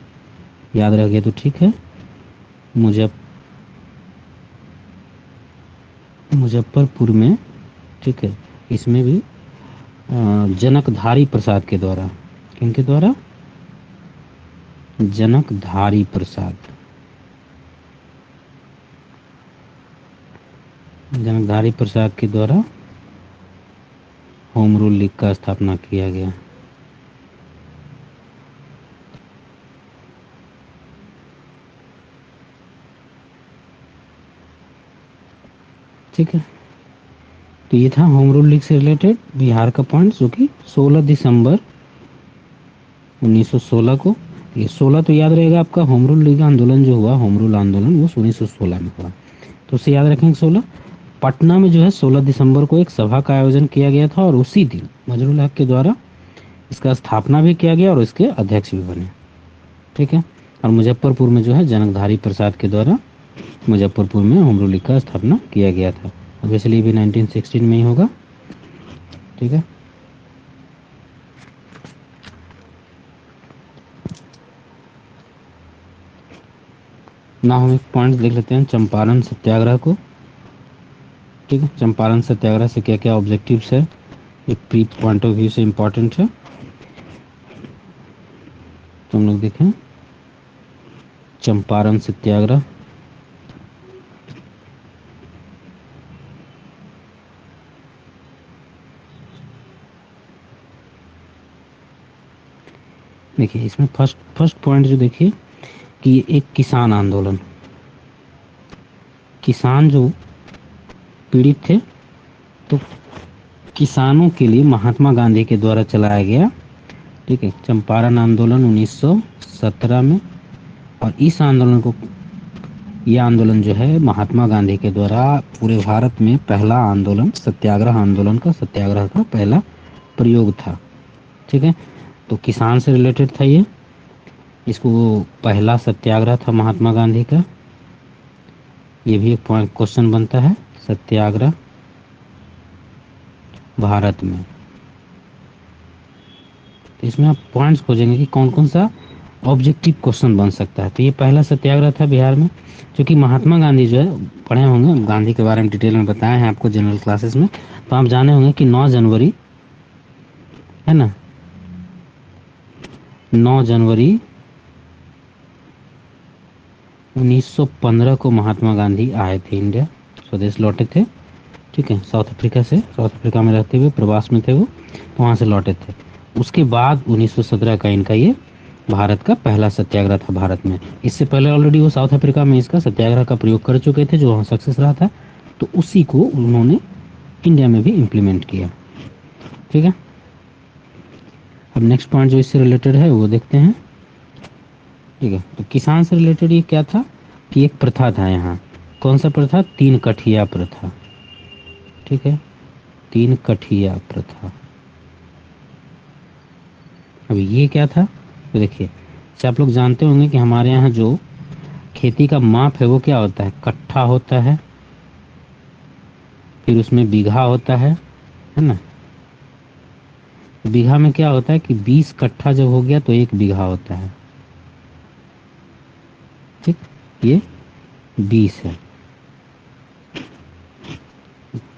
याद रह गया तो ठीक है। मुजफ्फरपुर में, ठीक है, इसमें भी जनकधारी प्रसाद के द्वारा, किनके द्वारा? जनकधारी प्रसाद, जनकधारी प्रसाद के द्वारा होम रूल लीग का स्थापना किया गया। ठीक है, तो ये था होम रूल लीग से रिलेटेड बिहार का पॉइंट, जो कि 16 दिसंबर 1916 को, ये 16 तो याद रहेगा आपका, होम रूल लीग आंदोलन जो हुआ, होम रूल आंदोलन, वो 1916 में हुआ, तो उसे याद रखेंगे 16। पटना में जो है 16 दिसंबर को एक सभा का आयोजन किया गया था और उसी दिन मजरूल हक के द्वारा इसका स्थापना भी किया गया और इसके अध्यक्ष भी बने। ठीक है, और मुजफ्फरपुर में जो है जनकधारी प्रसाद के द्वारा मुजफ्फरपुर में होम रूल लीग का स्थापना किया गया था। ऑब्वियसली भी 1916 में ही होगा। ठीक है, ना हम एक पॉइंट देख लेते हैं चंपारण सत्याग्रह को। ठीक है, चंपारण सत्याग्रह से क्या क्या ऑब्जेक्टिव्स है, एक प्री पॉइंट ऑफ व्यू से इम्पोर्टेंट है, तो हम लोग देखें चंपारण सत्याग्रह। देखिए इसमें फर्स्ट पॉइंट जो देखिए कि एक किसान आंदोलन, किसान जो पीड़ित थे, तो किसानों के लिए महात्मा गांधी के द्वारा चलाया गया। ठीक है, चंपारण आंदोलन 1917 में, और इस आंदोलन को, यह आंदोलन जो है महात्मा गांधी के द्वारा पूरे भारत में पहला आंदोलन, सत्याग्रह आंदोलन का, सत्याग्रह का पहला प्रयोग था। ठीक है, तो किसान से रिलेटेड था ये, इसको पहला सत्याग्रह था महात्मा गांधी का। ये भी एक पॉइंट क्वेश्चन बनता है, सत्याग्रह भारत में। तो इसमें आप पॉइंट्स खोजेंगे कि कौन कौन सा ऑब्जेक्टिव क्वेश्चन बन सकता है। तो ये पहला सत्याग्रह था बिहार में, क्योंकि महात्मा गांधी जो है, पढ़े होंगे गांधी के बारे में, डिटेल में बताया है आपको जनरल क्लासेस में, तो आप जाने होंगे कि 9 जनवरी है ना, 9 जनवरी 1915 को महात्मा गांधी आए थे इंडिया, स्वदेश लौटे थे। ठीक है, साउथ अफ्रीका से, साउथ अफ्रीका में रहते हुए प्रवास में थे वो, तो वहाँ से लौटे थे। उसके बाद 1917 का इनका ये भारत का पहला सत्याग्रह था भारत में। इससे पहले ऑलरेडी वो साउथ अफ्रीका में इसका सत्याग्रह का प्रयोग कर चुके थे, जो वहाँ सक्सेस रहा था, तो उसी को उन्होंने इंडिया में भी इम्प्लीमेंट किया। ठीक है, अब नेक्स्ट पॉइंट जो इससे रिलेटेड है वो देखते हैं। ठीक है, तो किसान से रिलेटेड ये क्या था कि एक प्रथा था यहाँ, कौन सा प्रथा? 3 कठिया प्रथा। ठीक है, 3 कठिया प्रथा। अभी ये क्या था, तो देखिए, अच्छा आप लोग जानते होंगे कि हमारे यहाँ जो खेती का माप है वो क्या होता है? कट्ठा होता है, फिर उसमें बीघा होता है ना। बीघा में क्या होता है कि 20 कट्ठा जब हो गया तो 1 बीघा होता है। ठीक, ये 20 है,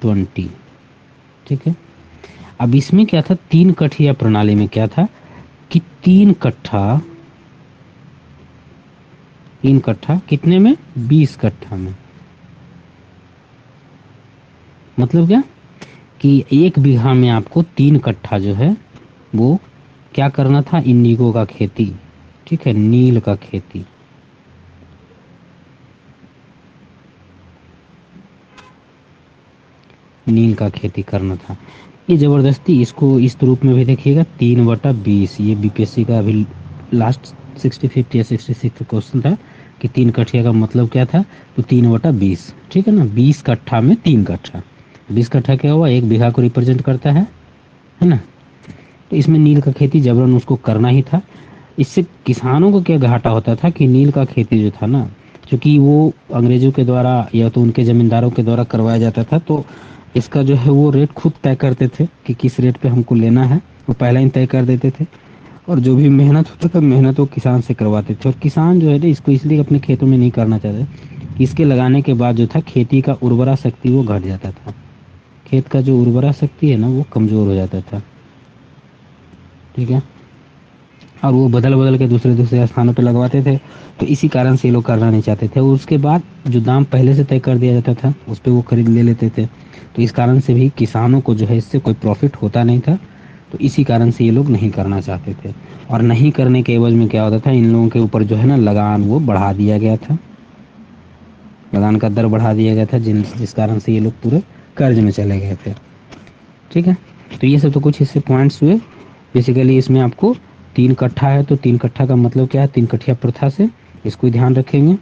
20। ठीक है, अब इसमें क्या था, 3 कठिया प्रणाली में क्या था कि 3 कट्ठा कितने में? 20 कट्ठा में। मतलब क्या कि 1 बीघा में आपको 3 कट्ठा जो है वो क्या करना था? इंडिगो का खेती। ठीक है, नील का खेती। नील का खेती करना था। ये जबरदस्ती इसको इस रूप में भी देखिएगा, 3/20। ये बीपीएससी का अभी लास्ट 65 या 66 क्वेश्चन था कि 3 कट्ठिया का मतलब क्या था, तो 3/20। ठीक है ना, 20 कट्ठा में 3 कट्ठा, 20 कट्ठा क्या हुआ? 1 बीघा को रिप्रेजेंट करता है ना। तो इसमें नील का खेती जबरन उसको करना ही था। इससे किसानों को क्या घाटा होता था कि नील का खेती जो था ना, क्योंकि वो अंग्रेजों के द्वारा या तो उनके जमींदारों के द्वारा करवाया जाता था, तो इसका जो है वो रेट खुद तय करते थे कि किस रेट पे हमको लेना है, वो पहले ही तय कर देते थे। और जो भी मेहनत होता था, मेहनत वो किसान से करवाते थे। और किसान जो है ना, इसको इसलिए अपने खेतों में नहीं करना चाहते इसके लगाने के बाद जो था खेती का उर्वरा शक्ति वो घट जाता था। खेत का जो उर्वरा शक्ति है ना वो कमजोर हो जाता था। ठीक है, और वो बदल बदल के दूसरे दूसरे स्थानों पे लगवाते थे। तो इसी कारण से ये लोग करना नहीं चाहते थे। और उसके बाद जो दाम पहले से तय कर दिया जाता था उस पर वो खरीद ले लेते थे। तो इस कारण से भी किसानों को जो है इससे कोई प्रॉफिट होता नहीं था। तो इसी कारण से ये लोग नहीं करना चाहते थे। और नहीं करने के एवज में क्या होता था, इन लोगों के ऊपर जो है ना लगान वो बढ़ा दिया गया था। लगान का दर बढ़ा दिया गया था जिस कारण से ये लोग पूरे कर्ज में चले गए थे। ठीक है, तो ये सब तो कुछ इससे पॉइंट्स हुए। बेसिकली इसमें आपको 3 कट्ठा है तो 3 कट्ठा का मतलब क्या है, 3 कट्ठिया प्रथा से इसको ध्यान रखेंगे।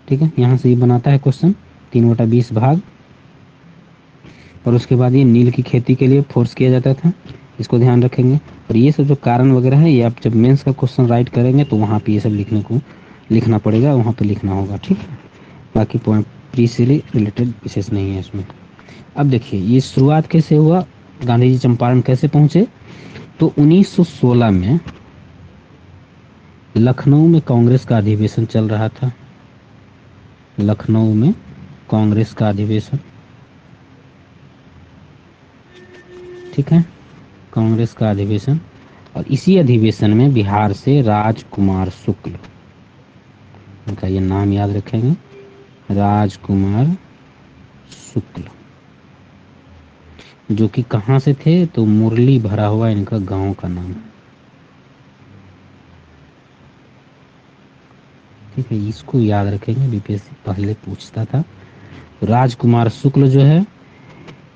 ठीक है, यहाँ से ये बनाता है क्वेश्चन 3/20 भाग। और उसके बाद ये नील की खेती के लिए फोर्स किया जाता था, इसको ध्यान रखेंगे। और ये सब जो कारण वगैरह है ये आप जब मेंस का क्वेश्चन राइट करेंगे तो वहाँ पे ये सब लिखना पड़ेगा, वहाँ पे लिखना होगा। ठीक है, बाकी पॉइंट प्री से रिलेटेड विशेष नहीं है इसमें। अब देखिए ये शुरुआत कैसे हुआ, गांधी जी चंपारण कैसे पहुंचे। तो 1916 में लखनऊ में कांग्रेस का अधिवेशन चल रहा था। लखनऊ में कांग्रेस का अधिवेशन, ठीक है, कांग्रेस का अधिवेशन। और इसी अधिवेशन में बिहार से राजकुमार शुक्ल, इनका ये नाम याद रखेंगे, राजकुमार शुक्ल, जो कि कहाँ से थे, तो मुरली भरा हुआ इनका गांव का नाम है। ठीक है, इसको याद रखेंगे, बीपीएससी पहले पूछता था। राजकुमार शुक्ल जो है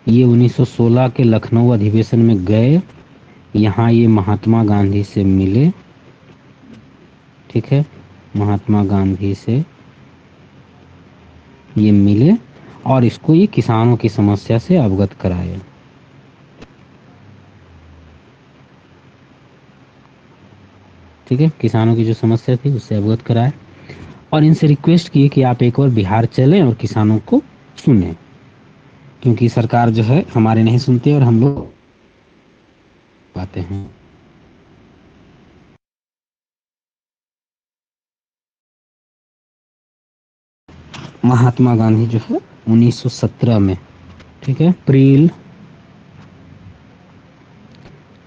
ये 1916 के लखनऊ अधिवेशन में गए। यहाँ ये महात्मा गांधी से मिले। ठीक है, महात्मा गांधी से ये मिले और इसको ये किसानों की समस्या से अवगत कराए। ठीक है, किसानों की जो समस्या थी उससे अवगत कराए और इनसे रिक्वेस्ट किए कि आप एक बार बिहार चलें और किसानों को सुने, क्योंकि सरकार जो है हमारे नहीं सुनती और हम लोग पाते हैं। महात्मा गांधी जो है 1917 में, ठीक है, अप्रैल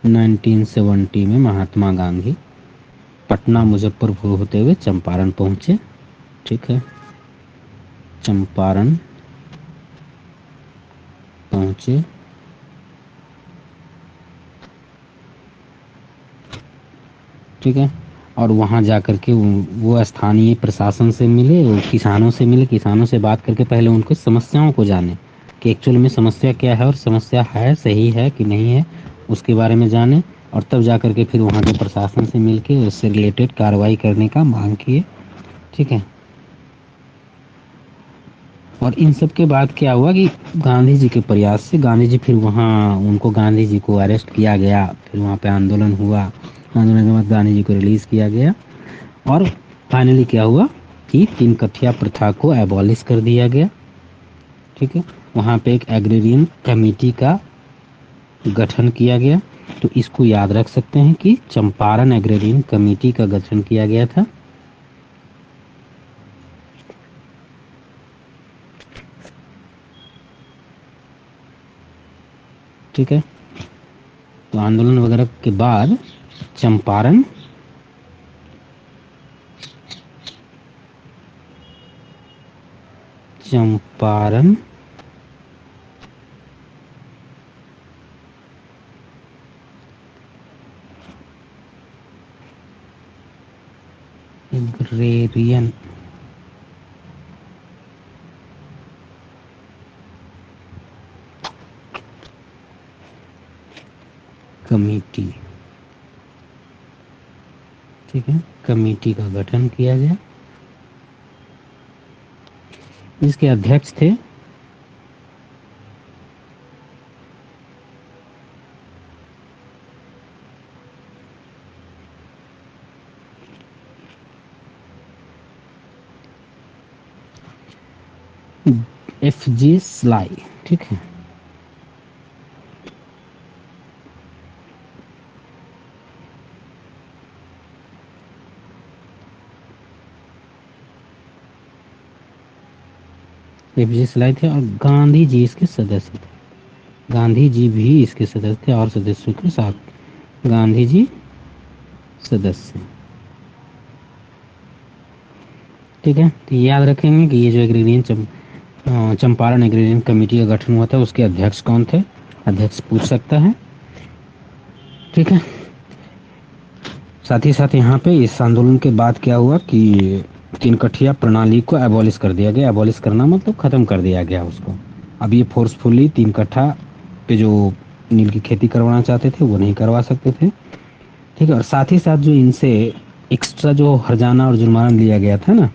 1970 में महात्मा गांधी पटना मुजफ्फरपुर होते हुए चंपारण पहुंचे। ठीक है, चंपारण पहुंचे। ठीक है, और वहाँ जा कर के वो स्थानीय प्रशासन से मिले, वो किसानों से मिले, किसानों से बात करके पहले उनकी समस्याओं को जाने कि एक्चुअल में समस्या क्या है और समस्या है सही है कि नहीं है, उसके बारे में जाने। और तब जा कर के फिर वहाँ के प्रशासन से मिल के उससे रिलेटेड कार्रवाई करने का मांग किए। ठीक है, और इन सब के बाद क्या हुआ कि गांधी जी के प्रयास से गांधी जी फिर वहाँ उनको गांधी जी को अरेस्ट किया गया, फिर वहाँ पे आंदोलन हुआ, आंदोलन के बाद गांधी जी को रिलीज किया गया। और फाइनली क्या हुआ कि 3 कट्ठिया प्रथा को एबॉलिश कर दिया गया। ठीक है, वहाँ पे एक एग्रेरियन कमेटी का गठन किया गया। तो इसको याद रख सकते हैं कि चंपारण एग्रेरियन कमेटी का गठन किया गया था। ठीक है, तो आंदोलन वगैरह के बाद चंपारण चंपारण एग्रेरियन कमेटी, ठीक है, कमेटी का गठन किया गया। इसके अध्यक्ष थे FG स्लाई। ठीक है, एपीजे सिलाई थे और गांधी जी इसके सदस्य थे। गांधी जी भी इसके सदस्य थे और सदस्यों के साथ गांधी जी सदस्य। ठीक है, तो याद रखेंगे कि ये जो एग्रीरियन चंपारण एग्रीरियन कमेटी का गठन हुआ था उसके अध्यक्ष कौन थे, अध्यक्ष पूछ सकता है। ठीक है, साथ ही साथ यहाँ पे इस आंदोलन के बाद क्या हुआ कि तीन कठिया प्रणाली को एबॉलिश कर दिया गया। एबॉलिश करना मतलब खत्म कर दिया गया उसको। अब ये फोर्सफुली तीन कट्ठा पे जो नील की खेती करवाना चाहते थे वो नहीं करवा सकते थे। ठीक है, और साथ ही साथ जो इनसे एक्स्ट्रा जो हर्जाना और जुर्माना लिया गया था ना,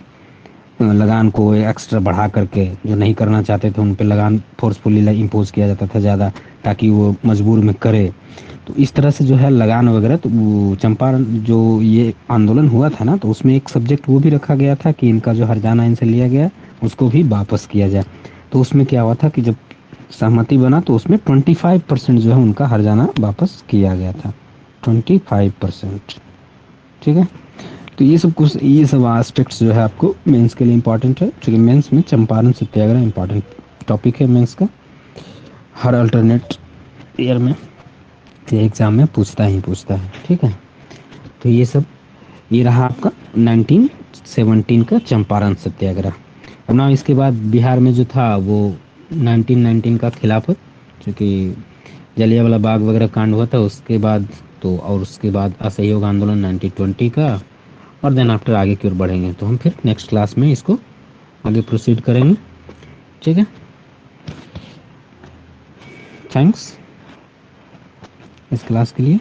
लगान को एक्स्ट्रा बढ़ा करके जो नहीं करना चाहते थे उन पे लगान फोर्सफुली इम्पोज किया जाता था ज़्यादा, ताकि वो मजबूर में करे। तो इस तरह से जो है लगान वगैरह, तो वो चंपारण जो ये आंदोलन हुआ था ना, तो उसमें एक सब्जेक्ट वो भी रखा गया था कि इनका जो हर्जाना इनसे लिया गया उसको भी वापस किया जाए। तो उसमें क्या हुआ था कि जब सहमति बना तो उसमें 25% जो है उनका हर्जाना वापस किया गया था, 25%। ठीक है, तो ये सब कुछ, ये सब एस्पेक्ट्स जो है आपको मेंस के लिए इंपॉर्टेंट है, क्योंकि मेंस में चंपारण सत्याग्रह इंपॉर्टेंट टॉपिक है मेंस का। हर अल्टरनेट ईयर में ये एग्जाम में पूछता ही पूछता है। ठीक है, तो ये सब, ये रहा आपका 1917 का चंपारण सत्याग्रह। अब ना इसके बाद बिहार में जो था वो 1919 का खिलाफत, क्योंकि जलियांवाला बाग वगैरह कांड हुआ था उसके बाद, तो और उसके बाद असहयोग आंदोलन 1920 का, और देन आफ्टर आगे की ओर बढ़ेंगे। तो हम फिर नेक्स्ट क्लास में इसको आगे प्रोसीड करेंगे। ठीक है, थैंक्स इस क्लास के लिए।